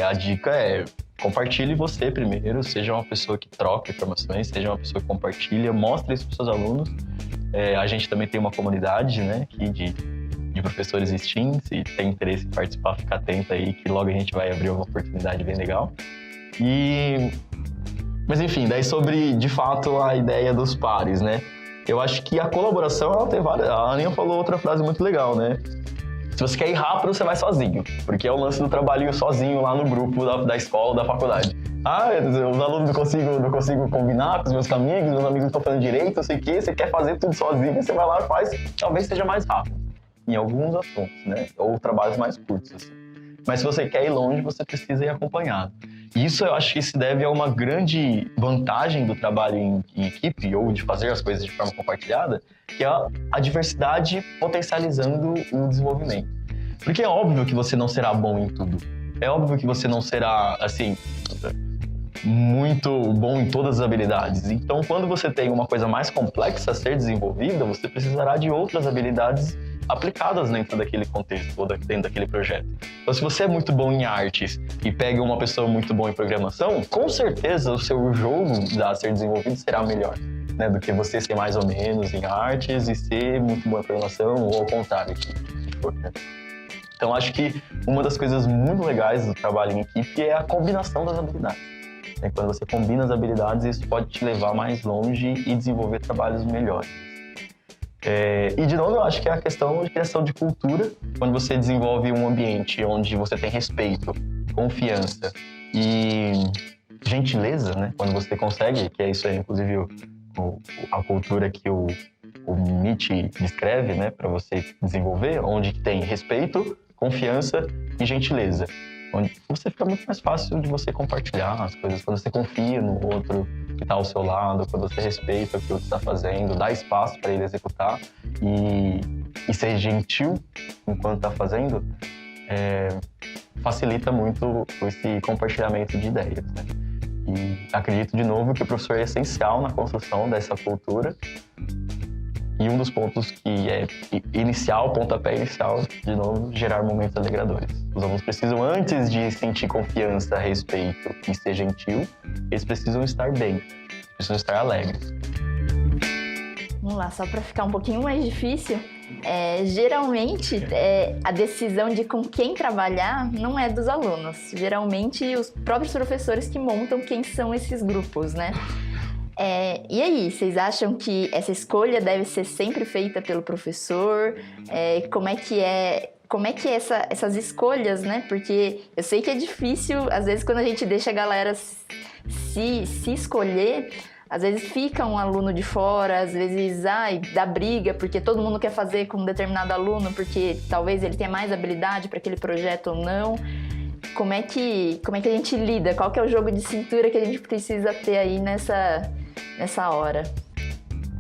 a dica é: compartilhe você primeiro, seja uma pessoa que troca informações, seja uma pessoa que compartilha, mostre isso para os seus alunos. A gente também tem uma comunidade, né, aqui de professores STEAM. Se tem interesse em participar, fica atento aí, que logo a gente vai abrir uma oportunidade bem legal. Mas enfim, daí sobre, de fato, a ideia dos pares, né? Eu acho que a colaboração, ela tem várias... A Aninha falou outra frase muito legal, né? Se você quer ir rápido, você vai sozinho, porque é o lance do trabalhinho sozinho lá no grupo da escola, da faculdade. Os alunos não consigo combinar com os meus amigos não estão fazendo direito, não sei o quê, você quer fazer tudo sozinho, você vai lá e faz, talvez seja mais rápido, em alguns assuntos, né? Ou trabalhos mais curtos, assim. Mas se você quer ir longe, você precisa ir acompanhado. E isso eu acho que se deve a uma grande vantagem do trabalho em equipe, ou de fazer as coisas de forma compartilhada, que é a diversidade potencializando o desenvolvimento. Porque é óbvio que você não será bom em tudo. É óbvio que você não será, assim, muito bom em todas as habilidades. Então, quando você tem uma coisa mais complexa a ser desenvolvida, você precisará de outras habilidades aplicadas dentro daquele contexto ou dentro daquele projeto. Então, se você é muito bom em artes e pega uma pessoa muito boa em programação, com certeza o seu jogo a ser desenvolvido será melhor, né, do que você ser mais ou menos em artes e ser muito bom em programação, ou ao contrário, que for, né? Então, acho que uma das coisas muito legais do trabalho em equipe é a combinação das habilidades. Quando você combina as habilidades, isso pode te levar mais longe e desenvolver trabalhos melhores. E, de novo, eu acho que é a questão de criação de cultura. Quando você desenvolve um ambiente onde você tem respeito, confiança e gentileza, né? Quando você consegue, que é isso aí, inclusive, a cultura que o Nietzsche descreve, né, para você desenvolver, onde tem respeito, confiança e gentileza. Onde você fica muito mais fácil de você compartilhar as coisas, quando você confia no outro que está ao seu lado, quando você respeita o que o outro está fazendo, dá espaço para ele executar e ser gentil enquanto está fazendo, facilita muito esse compartilhamento de ideias, né? E acredito, de novo, que o professor é essencial na construção dessa cultura. E um dos pontos que é inicial, pontapé inicial, de novo, gerar momentos alegradores. Os alunos precisam, antes de sentir confiança, respeito e ser gentil, eles precisam estar bem, precisam estar alegres. Vamos lá, só para ficar um pouquinho mais difícil, geralmente a decisão de com quem trabalhar não é dos alunos. Geralmente os próprios professores que montam quem são esses grupos, né? E aí, vocês acham que essa escolha deve ser sempre feita pelo professor? Como é que essas escolhas, né? Porque eu sei que é difícil, às vezes, quando a gente deixa a galera se escolher, às vezes fica um aluno de fora, às vezes dá briga, porque todo mundo quer fazer com um determinado aluno, porque talvez ele tenha mais habilidade para aquele projeto ou não. Como é que a gente lida? Qual que é o jogo de cintura que a gente precisa ter aí nessa hora?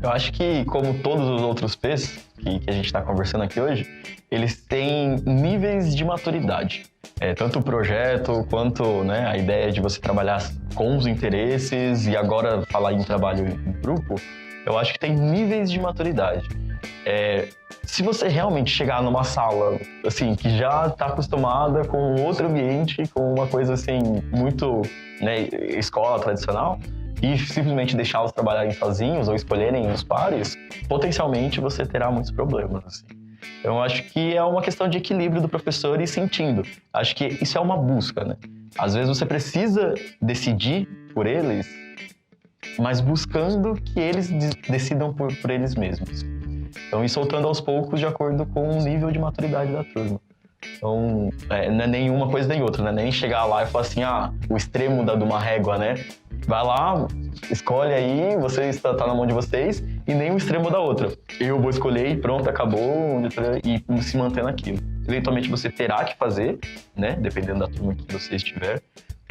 Eu acho que, como todos os outros P's que a gente está conversando aqui hoje, eles têm níveis de maturidade. Tanto o projeto quanto, né, a ideia de você trabalhar com os interesses e agora falar em trabalho em grupo, eu acho que tem níveis de maturidade. Se você realmente chegar numa sala, assim, que já está acostumada com outro ambiente, com uma coisa, assim, muito, né, escola tradicional, e simplesmente deixá-los trabalharem sozinhos ou escolherem os pares, potencialmente você terá muitos problemas, assim. Então, eu acho que é uma questão de equilíbrio do professor e sentindo. Acho que isso é uma busca, né? Às vezes você precisa decidir por eles, mas buscando que eles decidam por eles mesmos. Então, ir soltando aos poucos de acordo com o nível de maturidade da turma. Então, não é nenhuma coisa nem outra, né? Nem chegar lá e falar assim, o extremo de uma régua, né? Vai lá, escolhe aí, tá na mão de vocês, e nem um extremo da outra. Eu vou escolher e pronto, acabou, e se manter naquilo. Eventualmente você terá que fazer, né? Dependendo da turma que você estiver.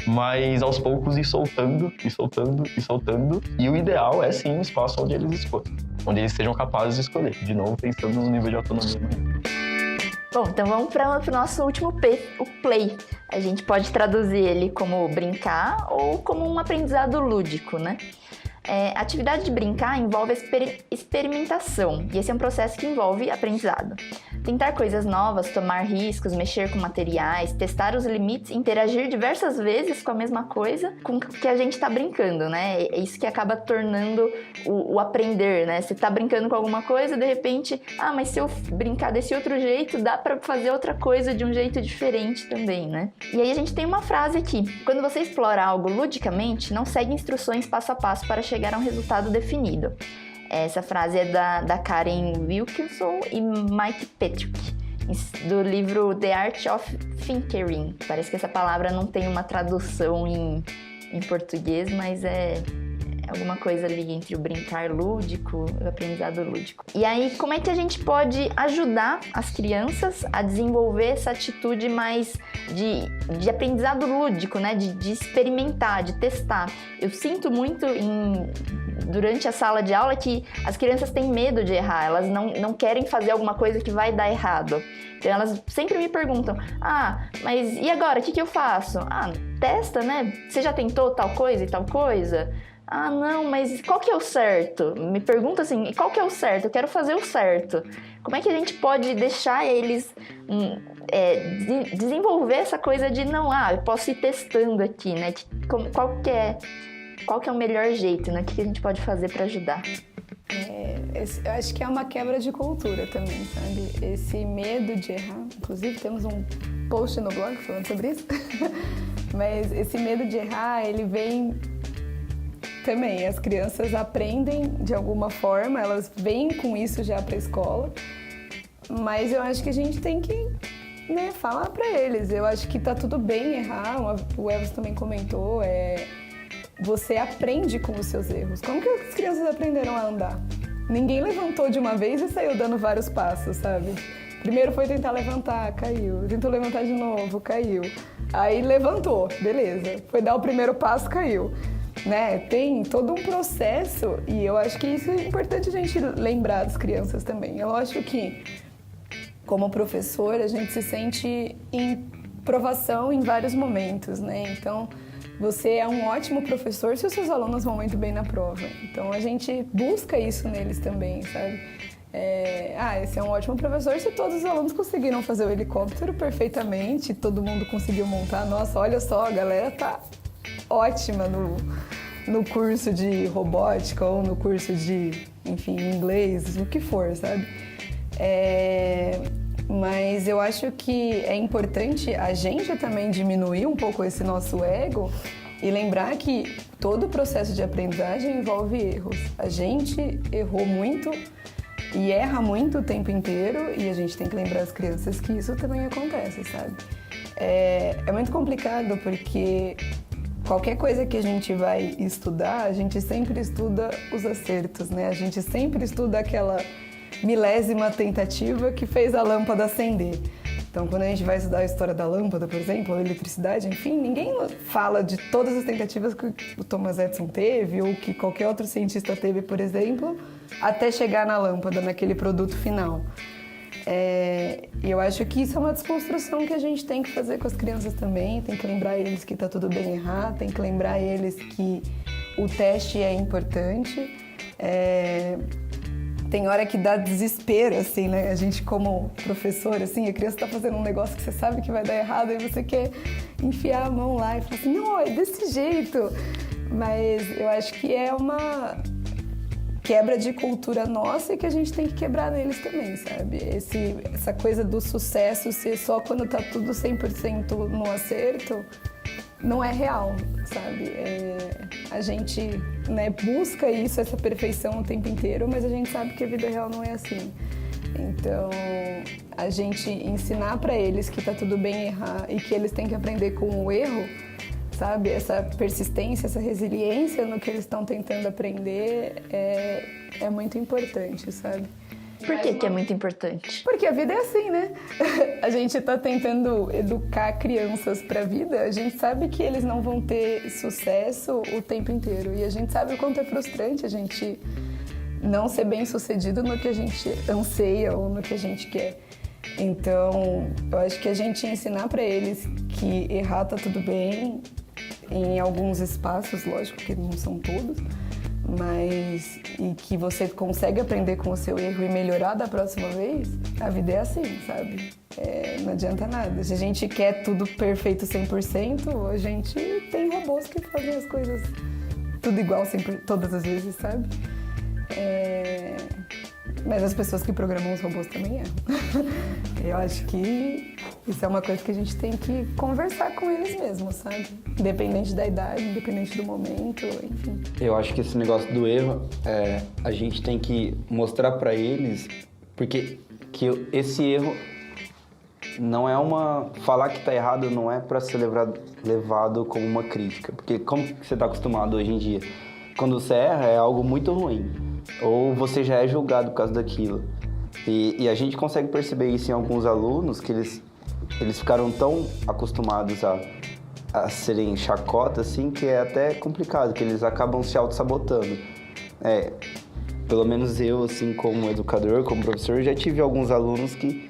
Mas aos poucos ir soltando, e soltando, e soltando. E o ideal é sim um espaço onde eles escolhem. Onde eles sejam capazes de escolher. De novo, pensando no nível de autonomia maior. Bom, então vamos para o nosso último P, o play. A gente pode traduzir ele como brincar ou como um aprendizado lúdico, né? A atividade de brincar envolve experimentação, e esse é um processo que envolve aprendizado. Tentar coisas novas, tomar riscos, mexer com materiais, testar os limites, interagir diversas vezes com a mesma coisa com que a gente está brincando, né? É isso que acaba tornando o aprender, né? Você está brincando com alguma coisa, de repente, mas se eu brincar desse outro jeito, dá para fazer outra coisa de um jeito diferente também, né? E aí a gente tem uma frase aqui: quando você explora algo ludicamente, não segue instruções passo a passo para chegar a um resultado definido. Essa frase é da Karen Wilkinson e Mike Patrick, do livro The Art of Thinkering. Parece que essa palavra não tem uma tradução em português, mas é alguma coisa ali entre o brincar lúdico e o aprendizado lúdico. E aí, como é que a gente pode ajudar as crianças a desenvolver essa atitude mais de aprendizado lúdico, né? De experimentar, de testar. Eu sinto muito durante a sala de aula que as crianças têm medo de errar, elas não querem fazer alguma coisa que vai dar errado. Então elas sempre me perguntam: mas e agora, o que eu faço? Testa, né? Você já tentou tal coisa e tal coisa? Não, mas qual que é o certo? Me pergunta assim, qual que é o certo? Eu quero fazer o certo. Como é que a gente pode deixar eles desenvolver essa coisa de eu posso ir testando aqui, né? Qual que é o melhor jeito, né? O que a gente pode fazer para ajudar? Eu acho que é uma quebra de cultura também, sabe? Esse medo de errar. Inclusive, temos um post no blog falando sobre isso. Mas esse medo de errar, ele vem também. As crianças aprendem de alguma forma, elas vêm com isso já para a escola. Mas eu acho que a gente tem que falar para eles. Eu acho que tá tudo bem errar. O Elvis também comentou, você aprende com os seus erros. Como que as crianças aprenderam a andar? Ninguém levantou de uma vez e saiu dando vários passos, sabe? Primeiro foi tentar levantar, caiu. Tentou levantar de novo, caiu. Aí levantou, beleza. Foi dar o primeiro passo, caiu. Né? Tem todo um processo e eu acho que isso é importante a gente lembrar das crianças também. Eu acho que, como professor, a gente se sente em provação em vários momentos, né? Então, você é um ótimo professor se os seus alunos vão muito bem na prova. Então, a gente busca isso neles também, sabe? Esse é um ótimo professor se todos os alunos conseguiram fazer o helicóptero perfeitamente, todo mundo conseguiu montar. Nossa, olha só, a galera tá ótima no curso de robótica ou no curso de, inglês, o que for, sabe? Mas eu acho que é importante a gente também diminuir um pouco esse nosso ego e lembrar que todo o processo de aprendizagem envolve erros. A gente errou muito e erra muito o tempo inteiro e a gente tem que lembrar as crianças que isso também acontece, sabe? É muito complicado porque qualquer coisa que a gente vai estudar, a gente sempre estuda os acertos, né? A gente sempre estuda aquela milésima tentativa que fez a lâmpada acender. Então, quando a gente vai estudar a história da lâmpada, por exemplo, a eletricidade, enfim, ninguém fala de todas as tentativas que o Thomas Edison teve ou que qualquer outro cientista teve, por exemplo, até chegar na lâmpada, naquele produto final. E eu acho que isso é uma desconstrução que a gente tem que fazer com as crianças também, tem que lembrar eles que tá tudo bem errar, tem que lembrar eles que o teste é importante. Tem hora que dá desespero, assim, né? A gente como professor, assim, a criança tá fazendo um negócio que você sabe que vai dar errado e você quer enfiar a mão lá e falar assim, não, é desse jeito. Mas eu acho que é uma quebra de cultura nossa e que a gente tem que quebrar neles também, sabe? Essa coisa do sucesso ser só quando tá tudo 100% no acerto não é real, sabe? A gente busca isso, essa perfeição o tempo inteiro, mas a gente sabe que a vida real não é assim. Então, a gente ensinar para eles que tá tudo bem errar e que eles têm que aprender com o erro sabe? Essa persistência, essa resiliência no que eles estão tentando aprender é muito importante, sabe? Por que é muito importante? Porque a vida é assim, né? A gente tá tentando educar crianças pra vida, a gente sabe que eles não vão ter sucesso o tempo inteiro. E a gente sabe o quanto é frustrante a gente não ser bem sucedido no que a gente anseia ou no que a gente quer. Então, eu acho que a gente ensinar pra eles que errar tá tudo bem, em alguns espaços, lógico que não são todos, mas e que você consegue aprender com o seu erro e melhorar da próxima vez, a vida é assim, sabe? Não adianta nada. Se a gente quer tudo perfeito 100%, a gente tem robôs que fazem as coisas tudo igual sempre, todas as vezes, sabe? Mas as pessoas que programam os robôs também erram. Eu acho que isso é uma coisa que a gente tem que conversar com eles mesmos, sabe? Independente da idade, independente do momento, enfim. Eu acho que esse negócio do erro, a gente tem que mostrar pra eles, porque que esse erro não é falar que tá errado não é pra ser levado como uma crítica. Porque como você tá acostumado hoje em dia, quando você erra é algo muito ruim. Ou você já é julgado por causa daquilo. E a gente consegue perceber isso em alguns alunos, que eles ficaram tão acostumados a serem chacota, assim, que é até complicado, que eles acabam se auto-sabotando. Pelo menos eu, assim, como educador, como professor, já tive alguns alunos que...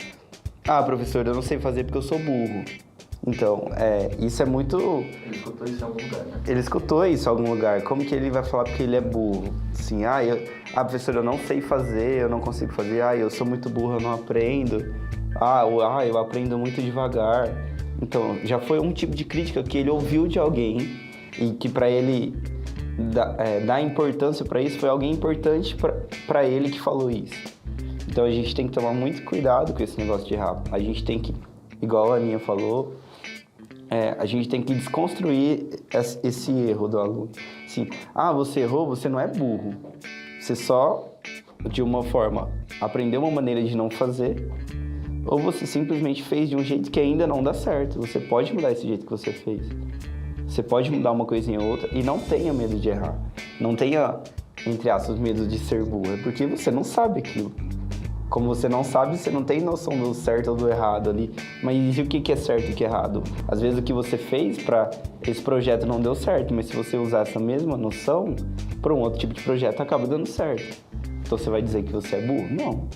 professor, eu não sei fazer porque eu sou burro. Então, isso é muito... Ele escutou isso em algum lugar, né? Ele escutou isso em algum lugar. Como que ele vai falar porque ele é burro? Assim, professor, eu não sei fazer, eu não consigo fazer. Eu sou muito burro, eu não aprendo. Eu aprendo muito devagar. Então, já foi um tipo de crítica que ele ouviu de alguém e que para ele dar importância para isso, foi alguém importante para ele que falou isso. Então, a gente tem que tomar muito cuidado com esse negócio de errar. A gente tem que, igual a Aninha falou, a gente tem que desconstruir esse erro do aluno. Assim, você errou, você não é burro. Você só, de uma forma, aprendeu uma maneira de não fazer, ou você simplesmente fez de um jeito que ainda não dá certo. Você pode mudar esse jeito que você fez. Você pode mudar uma coisinha ou outra e não tenha medo de errar. Não tenha, entre aspas, medo de ser burro. É porque você não sabe aquilo. Como você não sabe, você não tem noção do certo ou do errado ali. Mas e o que é certo e o que é errado? Às vezes o que você fez para esse projeto não deu certo, mas se você usar essa mesma noção para um outro tipo de projeto, acaba dando certo. Então você vai dizer que você é burro? Não.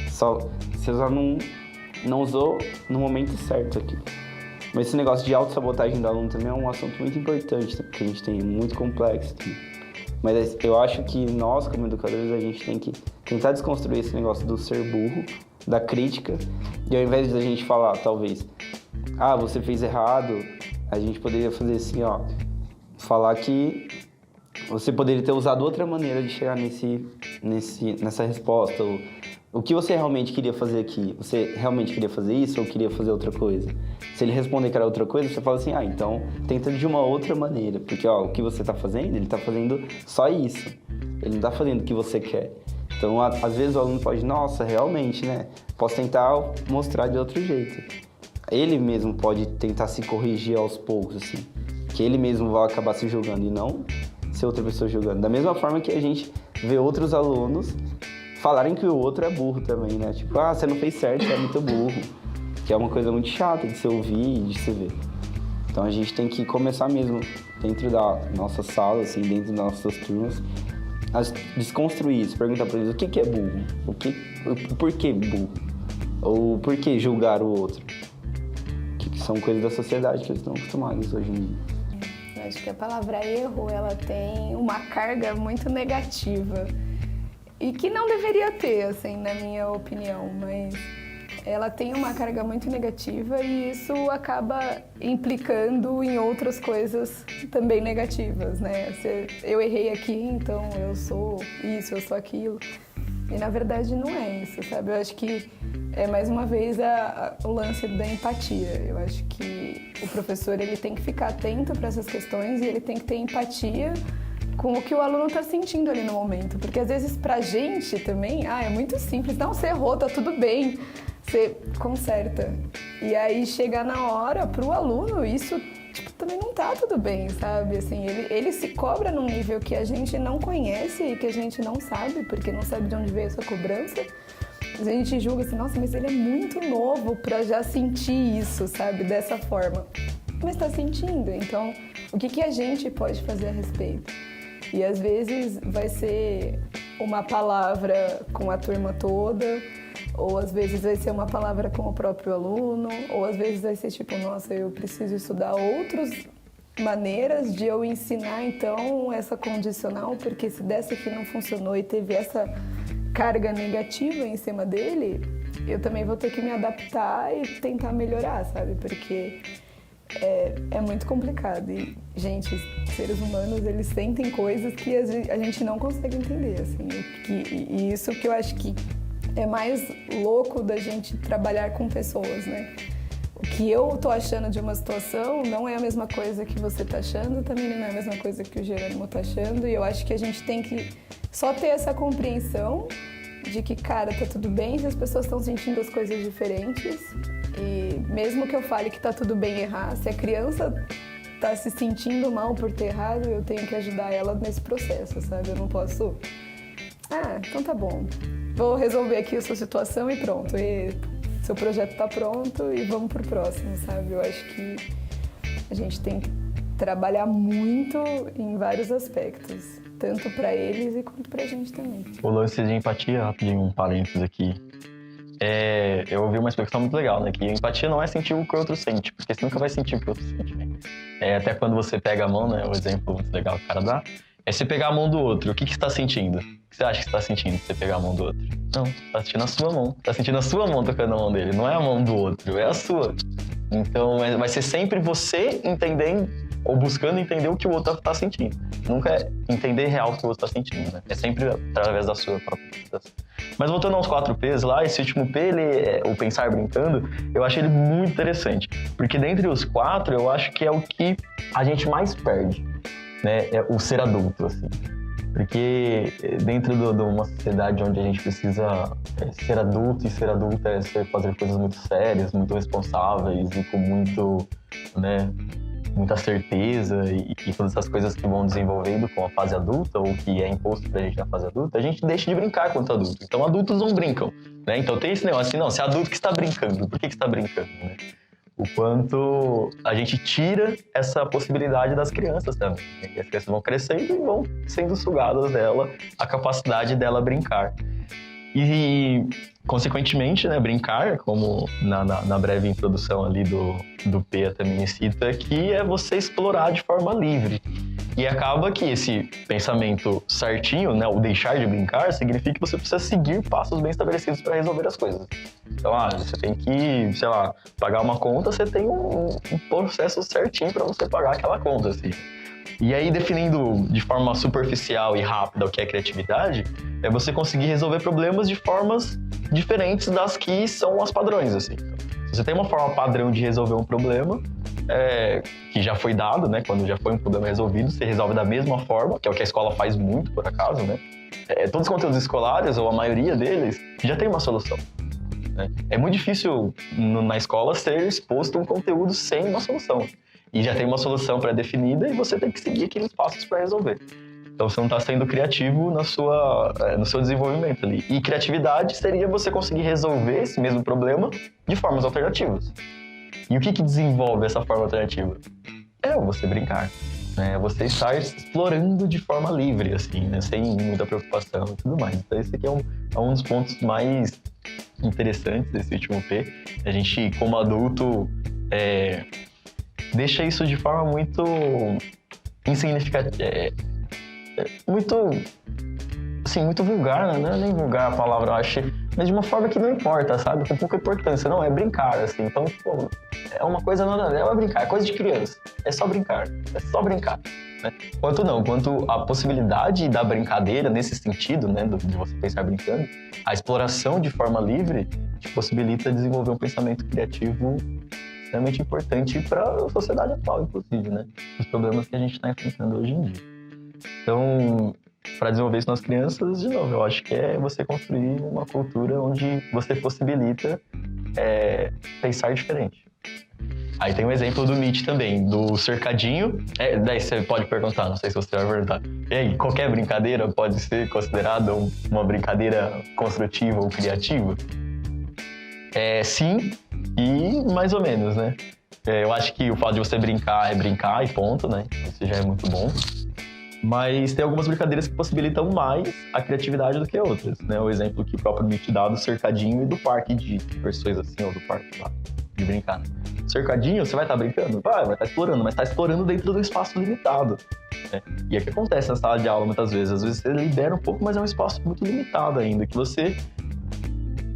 Você só não usou no momento certo aqui. Mas esse negócio de autossabotagem do aluno também é um assunto muito importante, que a gente tem, muito complexo também. Mas eu acho que nós, como educadores, a gente tem que tentar desconstruir esse negócio do ser burro, da crítica, e ao invés de a gente falar, talvez, você fez errado, a gente poderia fazer assim, falar que você poderia ter usado outra maneira de chegar nessa resposta, ou o que você realmente queria fazer aqui? Você realmente queria fazer isso ou queria fazer outra coisa? Se ele responder que era outra coisa, você fala assim, então tenta de uma outra maneira, porque o que você está fazendo, ele está fazendo só isso. Ele não está fazendo o que você quer. Então, às vezes o aluno pode, nossa, realmente, né? Posso tentar mostrar de outro jeito. Ele mesmo pode tentar se corrigir aos poucos, assim. Que ele mesmo vai acabar se julgando e não ser outra pessoa julgando. Da mesma forma que a gente vê outros alunos falarem que o outro é burro também, né? Tipo, você não fez certo, você é muito burro. Que é uma coisa muito chata de se ouvir e de se ver. Então a gente tem que começar mesmo, dentro da nossa sala, assim, dentro das nossas turmas, a desconstruir isso, perguntar para eles o que é burro, o porquê burro, ou por que julgar o outro. Que são coisas da sociedade que eles estão acostumados hoje em dia. Eu acho que a palavra erro, ela tem uma carga muito negativa. E que não deveria ter, assim, na minha opinião, mas ela tem uma carga muito negativa e isso acaba implicando em outras coisas também negativas, né? Eu errei aqui, então eu sou isso, eu sou aquilo. E na verdade não é isso, sabe? Eu acho que é mais uma vez o lance da empatia. Eu acho que o professor ele tem que ficar atento para essas questões e ele tem que ter empatia com o que o aluno está sentindo ali no momento. Porque às vezes pra gente também, é muito simples. Não, você errou, tá tudo bem. Você conserta. E aí chegar na hora pro aluno, isso tipo, também não tá tudo bem, sabe? Assim, ele se cobra num nível que a gente não conhece e que a gente não sabe, porque não sabe de onde veio essa cobrança. A gente julga assim, nossa, mas ele é muito novo pra já sentir isso, sabe? Dessa forma. Mas tá sentindo, então o que a gente pode fazer a respeito? E às vezes vai ser uma palavra com a turma toda, ou às vezes vai ser uma palavra com o próprio aluno, ou às vezes vai ser tipo, nossa, eu preciso estudar outras maneiras de eu ensinar então essa condicional, porque se dessa aqui não funcionou e teve essa carga negativa em cima dele, eu também vou ter que me adaptar e tentar melhorar, sabe? Porque é muito complicado. E, gente, seres humanos, eles sentem coisas que a gente não consegue entender, assim. E isso que eu acho que é mais louco da gente trabalhar com pessoas, né? O que eu tô achando de uma situação não é a mesma coisa que você tá achando, também não é a mesma coisa que o Jerônimo tá achando. E eu acho que a gente tem que só ter essa compreensão de que, cara, tá tudo bem se as pessoas estão sentindo as coisas diferentes. E mesmo que eu fale que tá tudo bem errar, se a criança tá se sentindo mal por ter errado, eu tenho que ajudar ela nesse processo, sabe? Eu não posso... então tá bom. Vou resolver aqui a sua situação e pronto. E seu projeto tá pronto e vamos pro próximo, sabe? Eu acho que a gente tem que trabalhar muito em vários aspectos. Tanto pra eles e quanto pra gente também. O lance de empatia, rapidinho, um parênteses aqui. Eu ouvi uma explicação muito legal, né? Que empatia não é sentir o que o outro sente, porque você nunca vai sentir o que o outro sente, né? Até quando você pega a mão, né? O exemplo muito legal que o cara dá. É você pegar a mão do outro. O que você está sentindo? O que você acha que você está sentindo se você pegar a mão do outro? Não, você está sentindo a sua mão. Está sentindo a sua mão tocando a mão dele. Não é a mão do outro, é a sua. Então, vai ser sempre você entendendo ou buscando entender o que o outro está sentindo. Nunca é entender real o que o outro está sentindo, né? É sempre através da sua própria interpretação. Mas voltando aos 4 P's lá, esse último P, o pensar brincando, eu achei ele muito interessante. Porque dentre os 4, eu acho que é o que a gente mais perde, né? É o ser adulto, assim. Porque dentro de uma sociedade onde a gente precisa ser adulto, e ser adulto é fazer coisas muito sérias, muito responsáveis e com muita certeza e todas essas coisas que vão desenvolvendo com a fase adulta ou que é imposto pra gente na fase adulta, a gente deixa de brincar quanto adulto. Então, adultos não brincam, né? Então, tem esse negócio assim, não, se é adulto que está brincando, por que está brincando, né? O quanto a gente tira essa possibilidade das crianças também. Né? E as crianças vão crescendo e vão sendo sugadas dela, a capacidade dela brincar. E, consequentemente, né, brincar, como na breve introdução ali do P também cita, que é você explorar de forma livre. E acaba que esse pensamento certinho, né, o deixar de brincar, significa que você precisa seguir passos bem estabelecidos para resolver as coisas. Então, você tem que, sei lá, pagar uma conta, você tem um processo certinho para você pagar aquela conta, assim. E aí, definindo de forma superficial e rápida o que é criatividade, é você conseguir resolver problemas de formas diferentes das que são as padrões, assim. Se você tem uma forma padrão de resolver um problema, que já foi dado, né? Quando já foi um problema resolvido, você resolve da mesma forma, que é o que a escola faz muito, por acaso, né? Todos os conteúdos escolares, ou a maioria deles, já tem uma solução. Né? É muito difícil na escola ser exposto um conteúdo sem uma solução. E já tem uma solução pré-definida e você tem que seguir aqueles passos para resolver. Então você não está sendo criativo no seu desenvolvimento ali. E criatividade seria você conseguir resolver esse mesmo problema de formas alternativas. E o que desenvolve essa forma alternativa? É você brincar. Né? Você estar explorando de forma livre, assim, né? Sem muita preocupação e tudo mais. Então esse aqui é um dos pontos mais interessantes desse último P. A gente, como adulto, deixa isso de forma muito insignificativa, muito vulgar, né? Não é nem vulgar a palavra, eu acho, mas de uma forma que não importa, sabe? Com pouca importância, não, é brincar, assim. Então, é uma coisa nada a ver, é brincar, é coisa de criança, é só brincar, né? Quanto a possibilidade da brincadeira nesse sentido, né, de você pensar brincando, a exploração de forma livre te possibilita desenvolver um pensamento criativo extremamente importante para a sociedade atual, inclusive, né? Os problemas que a gente está enfrentando hoje em dia. Então, para desenvolver isso nas crianças, de novo, eu acho que é você construir uma cultura onde você possibilita pensar diferente. Aí tem um exemplo do MIT também, do cercadinho. Daí você pode perguntar, não sei se você vai perguntar. E aí, qualquer brincadeira pode ser considerada uma brincadeira construtiva ou criativa? Sim, e mais ou menos, né? Eu acho que o fato de você brincar é brincar e ponto, né? Isso já é muito bom. Mas tem algumas brincadeiras que possibilitam mais a criatividade do que outras, né? O exemplo que o próprio MIT dá do cercadinho e do parque de diversões assim, ou do parque lá, de brincar. Cercadinho, você vai estar brincando? Vai estar explorando, mas está explorando dentro do espaço limitado, né? E é o que acontece na sala de aula muitas vezes. Às vezes você libera um pouco, mas é um espaço muito limitado ainda, que você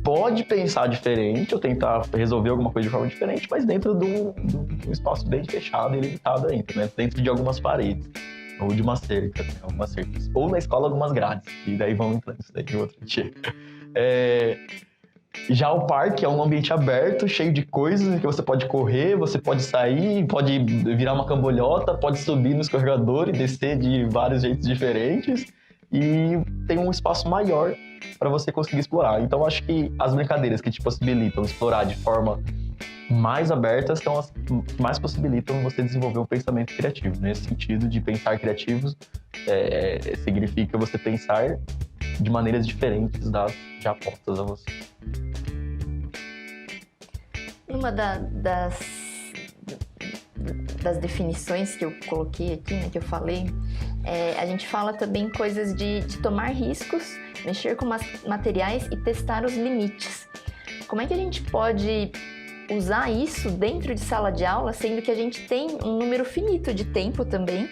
pode pensar diferente ou tentar resolver alguma coisa de forma diferente, mas dentro de um espaço bem fechado e limitado ainda, né? Dentro de algumas paredes, ou de uma cerca, né? Algumas cercas. Ou na escola algumas grades, e daí vão entrando isso daí em outro dia. Já o parque é um ambiente aberto, cheio de coisas, que você pode correr, você pode sair, pode virar uma cambolhota, pode subir no escorregador e descer de vários jeitos diferentes, e tem um espaço maior para você conseguir explorar. Então, acho que as brincadeiras que te possibilitam explorar de forma mais aberta são as que mais possibilitam você desenvolver um pensamento criativo. Nesse sentido de pensar criativos, significa você pensar de maneiras diferentes das já postas a você. Uma das definições que eu coloquei aqui, né, que eu falei, a gente fala também coisas de tomar riscos, mexer com materiais e testar os limites. Como é que a gente pode usar isso dentro de sala de aula, sendo que a gente tem um número finito de tempo também?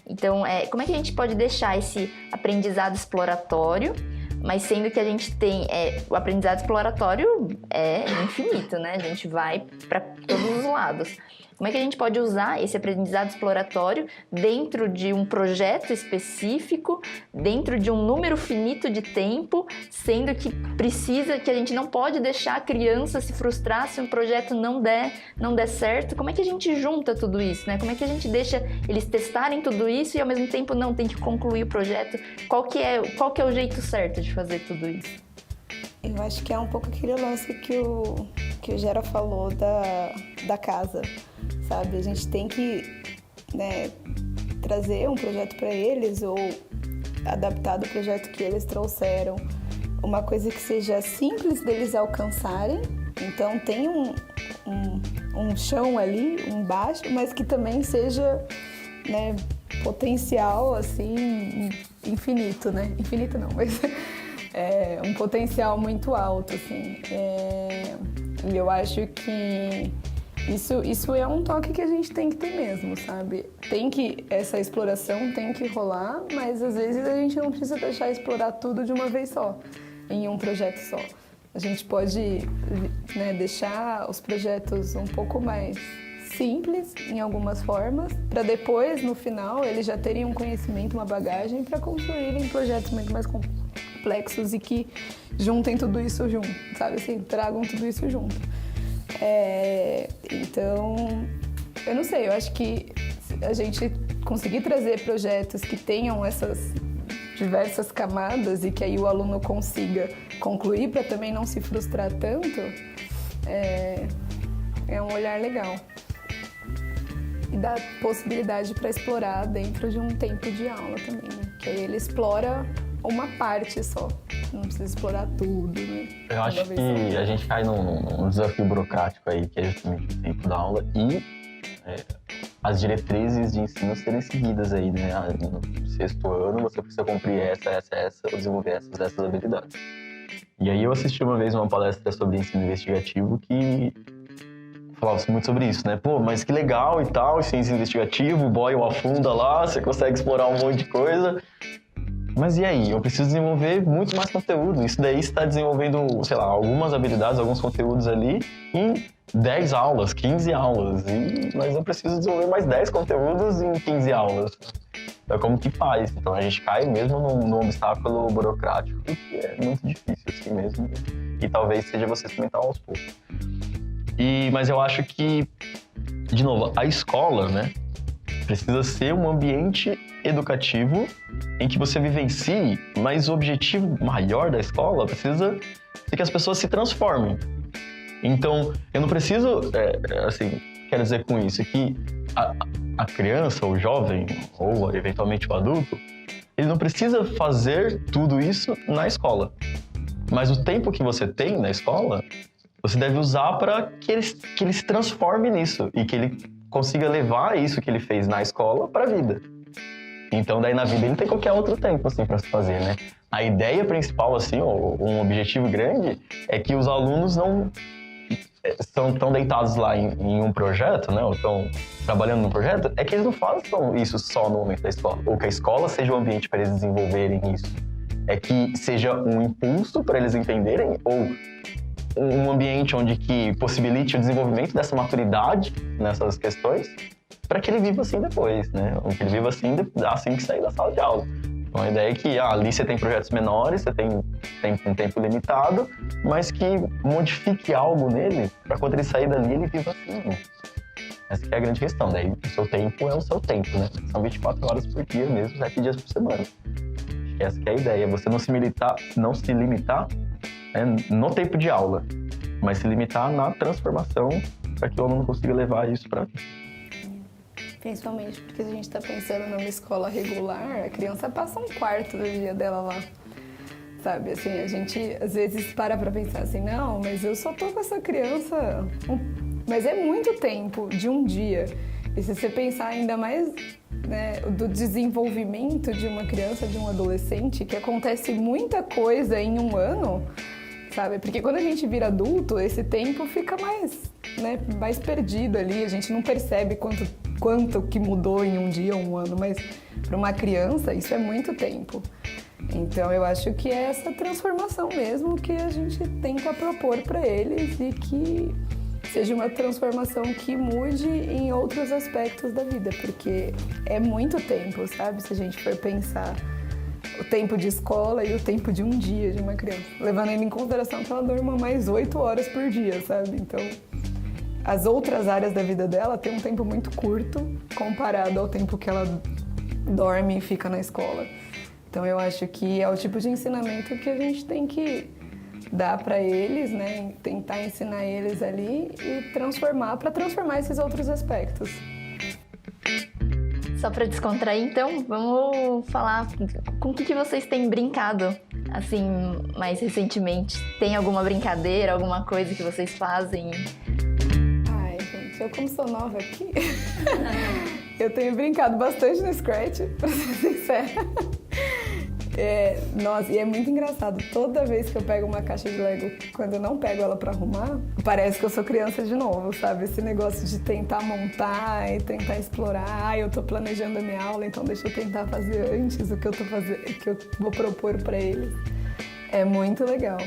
Então, como é que a gente pode deixar esse aprendizado exploratório, mas sendo que a gente tem o aprendizado exploratório é infinito, né? A gente vai para todos os lados. Como é que a gente pode usar esse aprendizado exploratório dentro de um projeto específico, dentro de um número finito de tempo, sendo que a gente não pode deixar a criança se frustrar se um projeto não der certo? Como é que a gente junta tudo isso, né? Como é que a gente deixa eles testarem tudo isso e ao mesmo tempo não tem que concluir o projeto? Qual que é o jeito certo de fazer tudo isso? Eu acho que é um pouco aquele lance que o Gera falou da casa, sabe? A gente tem que, né, trazer um projeto para eles ou adaptar do projeto que eles trouxeram, uma coisa que seja simples deles alcançarem. Então tem um chão ali, um baixo, mas que também seja, né, potencial assim infinito, né? Infinito não, mas um potencial muito alto, assim. E eu acho que isso é um toque que a gente tem que ter mesmo, sabe? Essa exploração tem que rolar, mas às vezes a gente não precisa deixar explorar tudo de uma vez só, em um projeto só. A gente pode, né, deixar os projetos um pouco mais simples em algumas formas, para depois, no final, eles já terem um conhecimento, uma bagagem para construírem projetos muito mais complexos e que juntem tudo isso junto, sabe? Assim, tragam tudo isso junto. Então, eu não sei, eu acho que a gente conseguir trazer projetos que tenham essas diversas camadas e que aí o aluno consiga concluir para também não se frustrar tanto, é um olhar legal. E dá possibilidade para explorar dentro de um tempo de aula também, né? Que aí ele explora uma parte só, não precisa explorar tudo, né? Eu acho que a gente cai num desafio burocrático aí, que é justamente o tempo da aula e as diretrizes de ensino serem seguidas aí, né? No 6º ano você precisa cumprir essa, ou desenvolver essas habilidades. E aí eu assisti uma vez uma palestra sobre ensino investigativo que falava muito sobre isso, né? Pô, mas que legal e tal, ciência investigativo, o Boyle afunda lá, você consegue explorar um monte de coisa. Mas e aí? Eu preciso desenvolver muito mais conteúdo. Isso daí está desenvolvendo, sei lá, algumas habilidades, alguns conteúdos ali em 10 aulas, 15 aulas. Mas eu preciso desenvolver mais 10 conteúdos em 15 aulas. Então, como que faz? Então, a gente cai mesmo num obstáculo burocrático, que é muito difícil assim mesmo. E talvez seja você experimentar aos poucos. Mas eu acho que, de novo, a escola, né, precisa ser um ambiente educativo em que você vivencie, mas o objetivo maior da escola precisa ser que as pessoas se transformem. Então, eu não preciso, assim, quero dizer com isso? É que a criança, o jovem, ou eventualmente o adulto, ele não precisa fazer tudo isso na escola. Mas o tempo que você tem na escola, você deve usar para que ele se transforme nisso e que ele consiga levar isso que ele fez na escola para a vida. Então, daí na vida ele não tem qualquer outro tempo assim, para se fazer, né? A ideia principal, assim, um objetivo grande, é que os alunos não estão tão deitados lá em um projeto, né? Ou estão trabalhando num projeto, é que eles não façam isso só no momento da escola. Ou que a escola seja um ambiente para eles desenvolverem isso. É que seja um impulso para eles entenderem, ou um ambiente onde que possibilite o desenvolvimento dessa maturidade nessas questões, para que ele viva assim depois, né? Ou que ele viva assim que sair da sala de aula. Então a ideia é que ali você tem projetos menores, você tem um tempo limitado, mas que modifique algo nele para quando ele sair dali ele viva assim. Essa que é a grande questão. Daí o seu tempo é o seu tempo, né? São 24 horas por dia mesmo, 7 dias por semana. Acho que essa que é a ideia. Você não se limitar né, no tempo de aula, mas se limitar na transformação para que o aluno consiga levar isso para a vida. Principalmente porque a gente está pensando numa escola regular, a criança passa um quarto do dia dela lá, sabe? Assim, a gente às vezes para pensar assim, não, mas eu só tô com essa criança, mas é muito tempo de um dia. E se você pensar ainda mais, né, do desenvolvimento de uma criança, de um adolescente, que acontece muita coisa em um ano, sabe? Porque quando a gente vira adulto, esse tempo fica mais perdido ali, a gente não percebe quanto que mudou em um dia ou um ano, mas para uma criança isso é muito tempo. Então eu acho que é essa transformação mesmo que a gente tenta propor para eles e que seja uma transformação que mude em outros aspectos da vida, porque é muito tempo, sabe? Se a gente for pensar o tempo de escola e o tempo de um dia de uma criança, levando em consideração que ela durma mais 8 horas por dia, sabe? Então, as outras áreas da vida dela têm um tempo muito curto comparado ao tempo que ela dorme e fica na escola. Então, eu acho que é o tipo de ensinamento que a gente tem que dar para eles, né? Tentar ensinar eles ali e para transformar esses outros aspectos. Só para descontrair, então, vamos falar com o que vocês têm brincado, assim, mais recentemente. Tem alguma brincadeira, alguma coisa que vocês fazem? Ai, gente, eu como sou nova aqui, eu tenho brincado bastante no Scratch, pra ser sincera. Nossa, e é muito engraçado. Toda vez que eu pego uma caixa de Lego, quando eu não pego ela pra arrumar, parece que eu sou criança de novo, sabe? Esse negócio de tentar montar e tentar explorar. Eu tô planejando a minha aula, então deixa eu tentar fazer antes o que eu tô fazendo, que eu vou propor pra eles. É muito legal.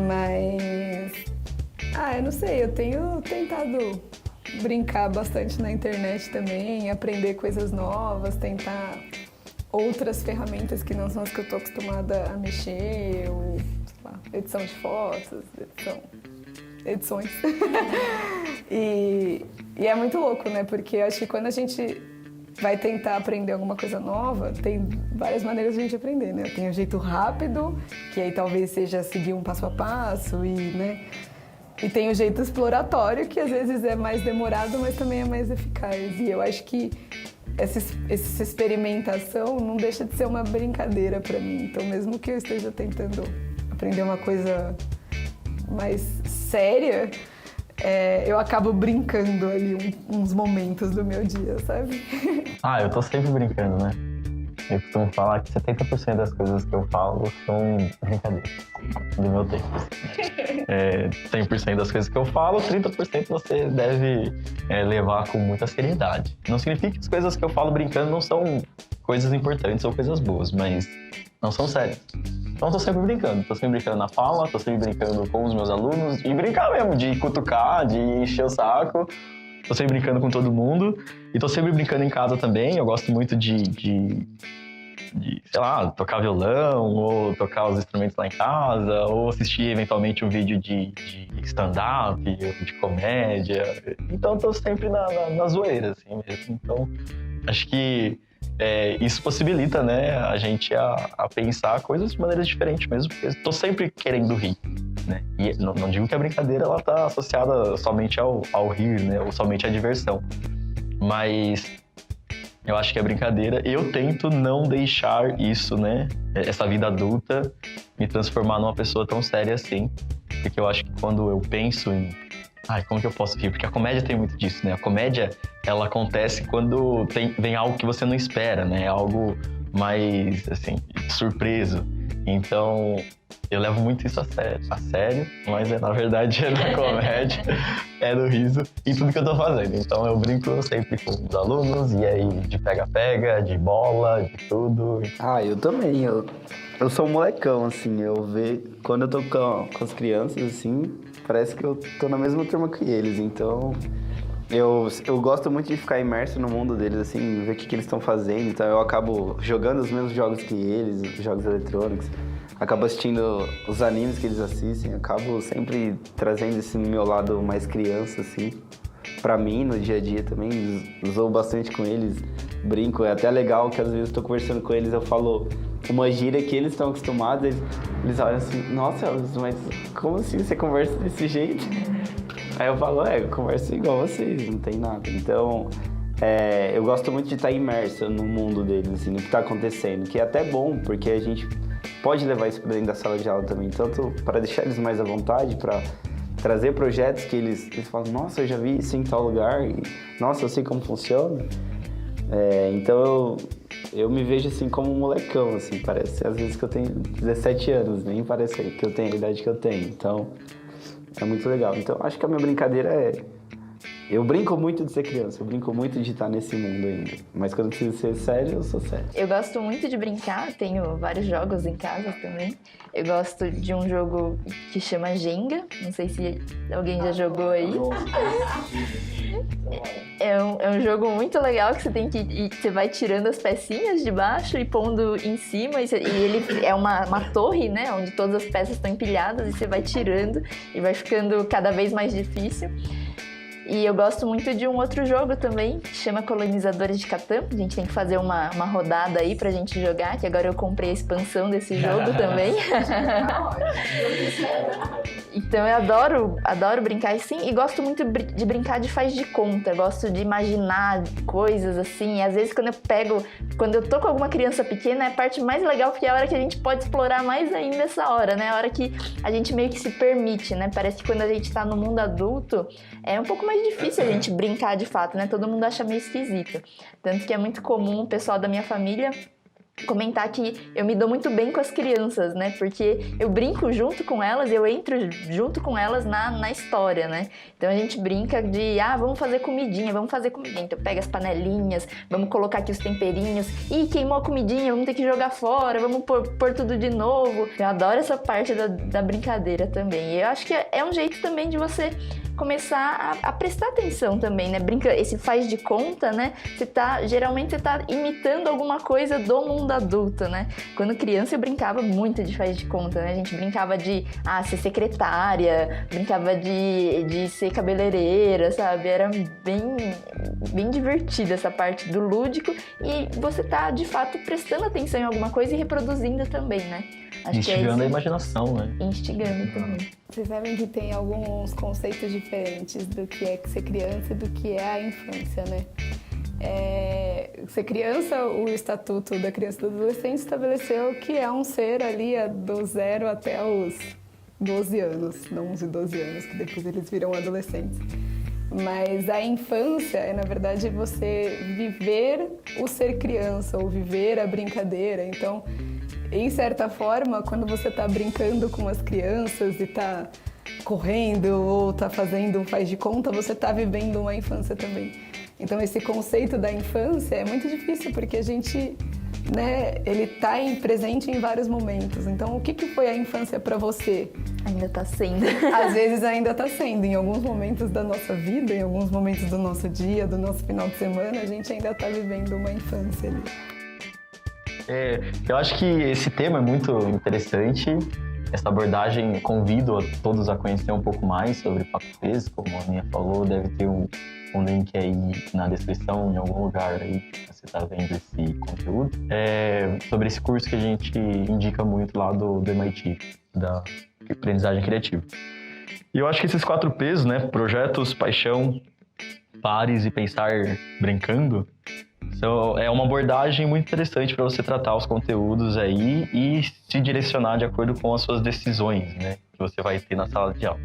Mas... eu não sei, eu tenho tentado brincar bastante na internet também, aprender coisas novas, tentar outras ferramentas que não são as que eu estou acostumada a mexer, ou, sei lá, edição de fotos, edições. E é muito louco, né? Porque eu acho que quando a gente vai tentar aprender alguma coisa nova, tem várias maneiras de a gente aprender, né? Tem um jeito rápido, que aí talvez seja seguir um passo a passo, né? E tem o jeito exploratório, que às vezes é mais demorado, mas também é mais eficaz. E eu acho que essa experimentação não deixa de ser uma brincadeira para mim. Então, mesmo que eu esteja tentando aprender uma coisa mais séria, eu acabo brincando ali uns momentos do meu dia, sabe? Eu tô sempre brincando, né? Eu costumo falar que 70% das coisas que eu falo são brincadeiras do meu tempo. 100% das coisas que eu falo, 30% você deve levar com muita seriedade. Não significa que as coisas que eu falo brincando não são coisas importantes ou coisas boas, mas não são sérias. Então eu tô sempre brincando. Tô sempre brincando na fala, tô sempre brincando com os meus alunos, e brincar mesmo, de cutucar, de encher o saco. Tô sempre brincando com todo mundo e tô sempre brincando em casa também. Eu gosto muito de sei lá, tocar violão ou tocar os instrumentos lá em casa ou assistir eventualmente um vídeo de stand-up, de comédia. Então tô sempre na zoeira, assim mesmo. Então acho que isso possibilita, né, a gente a pensar coisas de maneiras diferentes mesmo, porque tô sempre querendo rir. né? E não digo que a brincadeira ela tá associada somente ao rir, né? Ou somente à diversão. Mas eu acho que a brincadeira, eu tento não deixar isso, né? Essa vida adulta me transformar numa pessoa tão séria assim. Porque eu acho que quando eu penso em como que eu posso rir? Porque a comédia tem muito disso, né? A comédia, ela acontece quando vem algo que você não espera, né? Algo mais, assim, surpreso. Então, eu levo muito isso a sério, mas na verdade é na comédia, é no riso em tudo que eu tô fazendo. Então, eu brinco sempre com os alunos, e aí de pega-pega, de bola, de tudo. Eu também. Eu sou um molecão, assim. Quando eu tô com as crianças, assim, parece que eu tô na mesma turma que eles. Então, eu gosto muito de ficar imerso no mundo deles, assim, ver o que eles estão fazendo. Então, eu acabo jogando os mesmos jogos que eles, jogos eletrônicos. Acabo assistindo os animes que eles assistem. Acabo sempre trazendo esse meu lado mais criança, assim, pra mim, no dia a dia também. Zoo bastante com eles, brinco. É até legal que às vezes eu tô conversando com eles, eu falo uma gíria que eles estão acostumados, eles olham assim, nossa, mas como assim você conversa desse jeito? Aí eu falo, eu converso igual vocês, não tem nada. Então, eu gosto muito de estar imerso no mundo deles, assim, no que está acontecendo, que é até bom, porque a gente pode levar isso para dentro da sala de aula também, tanto para deixar eles mais à vontade, para trazer projetos que eles falam, nossa, eu já vi isso em tal lugar, e, nossa, eu sei como funciona. Então eu me vejo assim como um molecão, assim, parece às vezes que eu tenho 17 anos, nem parece que eu tenho a idade que eu tenho, então é muito legal. Então acho que a minha brincadeira eu brinco muito de ser criança, eu brinco muito de estar nesse mundo ainda, mas quando preciso ser sério, eu sou sério. Eu gosto muito de brincar, tenho vários jogos em casa também. Eu gosto de um jogo que chama Jenga, não sei se alguém já jogou aí. É um jogo muito legal que você vai tirando as pecinhas de baixo e pondo em cima, e ele é uma torre, né, onde todas as peças estão empilhadas, e você vai tirando e vai ficando cada vez mais difícil. E eu gosto muito de um outro jogo também, que chama Colonizadores de Catan. A gente tem que fazer uma rodada aí pra gente jogar, que agora eu comprei a expansão desse jogo também. Então eu adoro brincar assim, e gosto muito de brincar de faz de conta. Gosto de imaginar coisas assim. E às vezes quando eu tô com alguma criança pequena, é a parte mais legal, porque é a hora que a gente pode explorar mais ainda essa hora, né? A hora que a gente meio que se permite, né? Parece que quando a gente tá no mundo adulto, é um pouco mais difícil a gente brincar de fato, né? Todo mundo acha meio esquisito. Tanto que é muito comum o pessoal da minha família comentar que eu me dou muito bem com as crianças, né? Porque eu brinco junto com elas, eu entro junto com elas na história, né? Então a gente brinca de, vamos fazer comidinha. Então pega as panelinhas, vamos colocar aqui os temperinhos. Ih, queimou a comidinha, vamos ter que jogar fora, vamos pôr tudo de novo. Eu adoro essa parte da brincadeira também. E eu acho que é um jeito também de você começar a prestar atenção também, né? Esse faz de conta, né? Geralmente você tá imitando alguma coisa do mundo adulto, né? Quando criança eu brincava muito de faz de conta, né? A gente brincava de ser secretária, brincava de ser cabeleireira, sabe? Era bem divertida essa parte do lúdico, e você tá, de fato, prestando atenção em alguma coisa e reproduzindo também, né? Acho instigando a imaginação, né? Instigando também. Vocês sabem que tem alguns conceitos diferentes do que é ser criança e do que é a infância, né? Ser criança, o Estatuto da Criança e do Adolescente estabeleceu que é um ser ali do 0 até os 12 anos, não 11, 12 anos, que depois eles viram adolescentes. Mas a infância é, na verdade, você viver o ser criança ou viver a brincadeira. Então, em certa forma, quando você está brincando com as crianças e está correndo ou está fazendo um faz de conta, você está vivendo uma infância também. Então, esse conceito da infância é muito difícil, porque a gente, né, ele está presente em vários momentos. Então, o que foi a infância para você? Ainda está sendo. Às vezes ainda está sendo. Em alguns momentos da nossa vida, em alguns momentos do nosso dia, do nosso final de semana, a gente ainda está vivendo uma infância ali. Eu acho que esse tema é muito interessante. Essa abordagem, convido a todos a conhecer um pouco mais sobre Papo Fez. Como a Aninha falou, deve ter um link aí na descrição, em algum lugar aí que você está vendo esse conteúdo. Sobre esse curso que a gente indica muito lá do MIT, da aprendizagem criativa. E eu acho que esses 4 P's, né, projetos, paixão, pares e pensar brincando, é uma abordagem muito interessante para você tratar os conteúdos aí e se direcionar de acordo com as suas decisões, né, que você vai ter na sala de aula.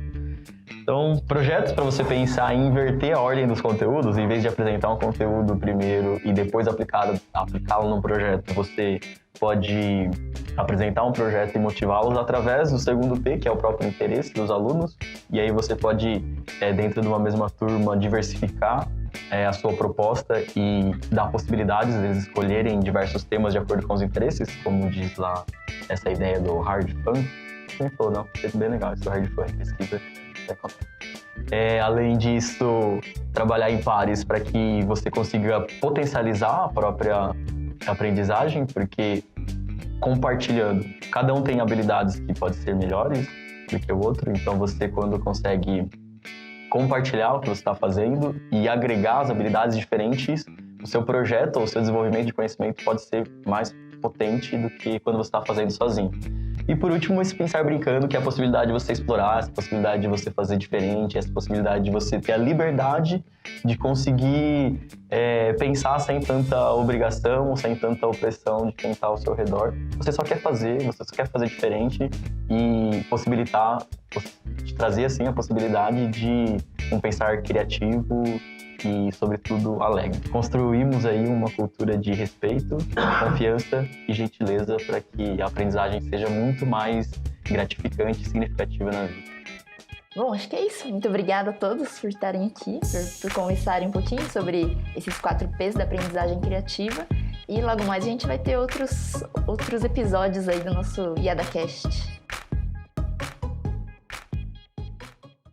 Então, projetos para você pensar em inverter a ordem dos conteúdos, em vez de apresentar um conteúdo primeiro e depois aplicá-lo num projeto, você pode apresentar um projeto e motivá-los através do segundo P, que é o próprio interesse dos alunos, e aí você pode, dentro de uma mesma turma, diversificar a sua proposta e dar possibilidades deles escolherem diversos temas de acordo com os interesses, como diz lá essa ideia do hard fun. Quem falou, não? É bem legal isso do hard fun, pesquisa. Além disso, trabalhar em pares para que você consiga potencializar a própria aprendizagem, porque compartilhando, cada um tem habilidades que podem ser melhores do que o outro, então você, quando consegue compartilhar o que você está fazendo e agregar as habilidades diferentes, o seu projeto ou o seu desenvolvimento de conhecimento pode ser mais potente do que quando você está fazendo sozinho. E por último, esse pensar brincando, que é a possibilidade de você explorar, essa possibilidade de você fazer diferente, essa possibilidade de você ter a liberdade de conseguir pensar sem tanta obrigação, sem tanta opressão de quem está ao seu redor. Você só quer fazer diferente e te trazer assim a possibilidade de um pensar criativo e, sobretudo, alegre. Construímos aí uma cultura de respeito, confiança e gentileza para que a aprendizagem seja muito mais gratificante e significativa na vida. Bom, acho que é isso. Muito obrigada a todos por estarem aqui, por conversarem um pouquinho sobre esses 4 P's da aprendizagem criativa. E logo mais a gente vai ter outros episódios aí do nosso IadaCast.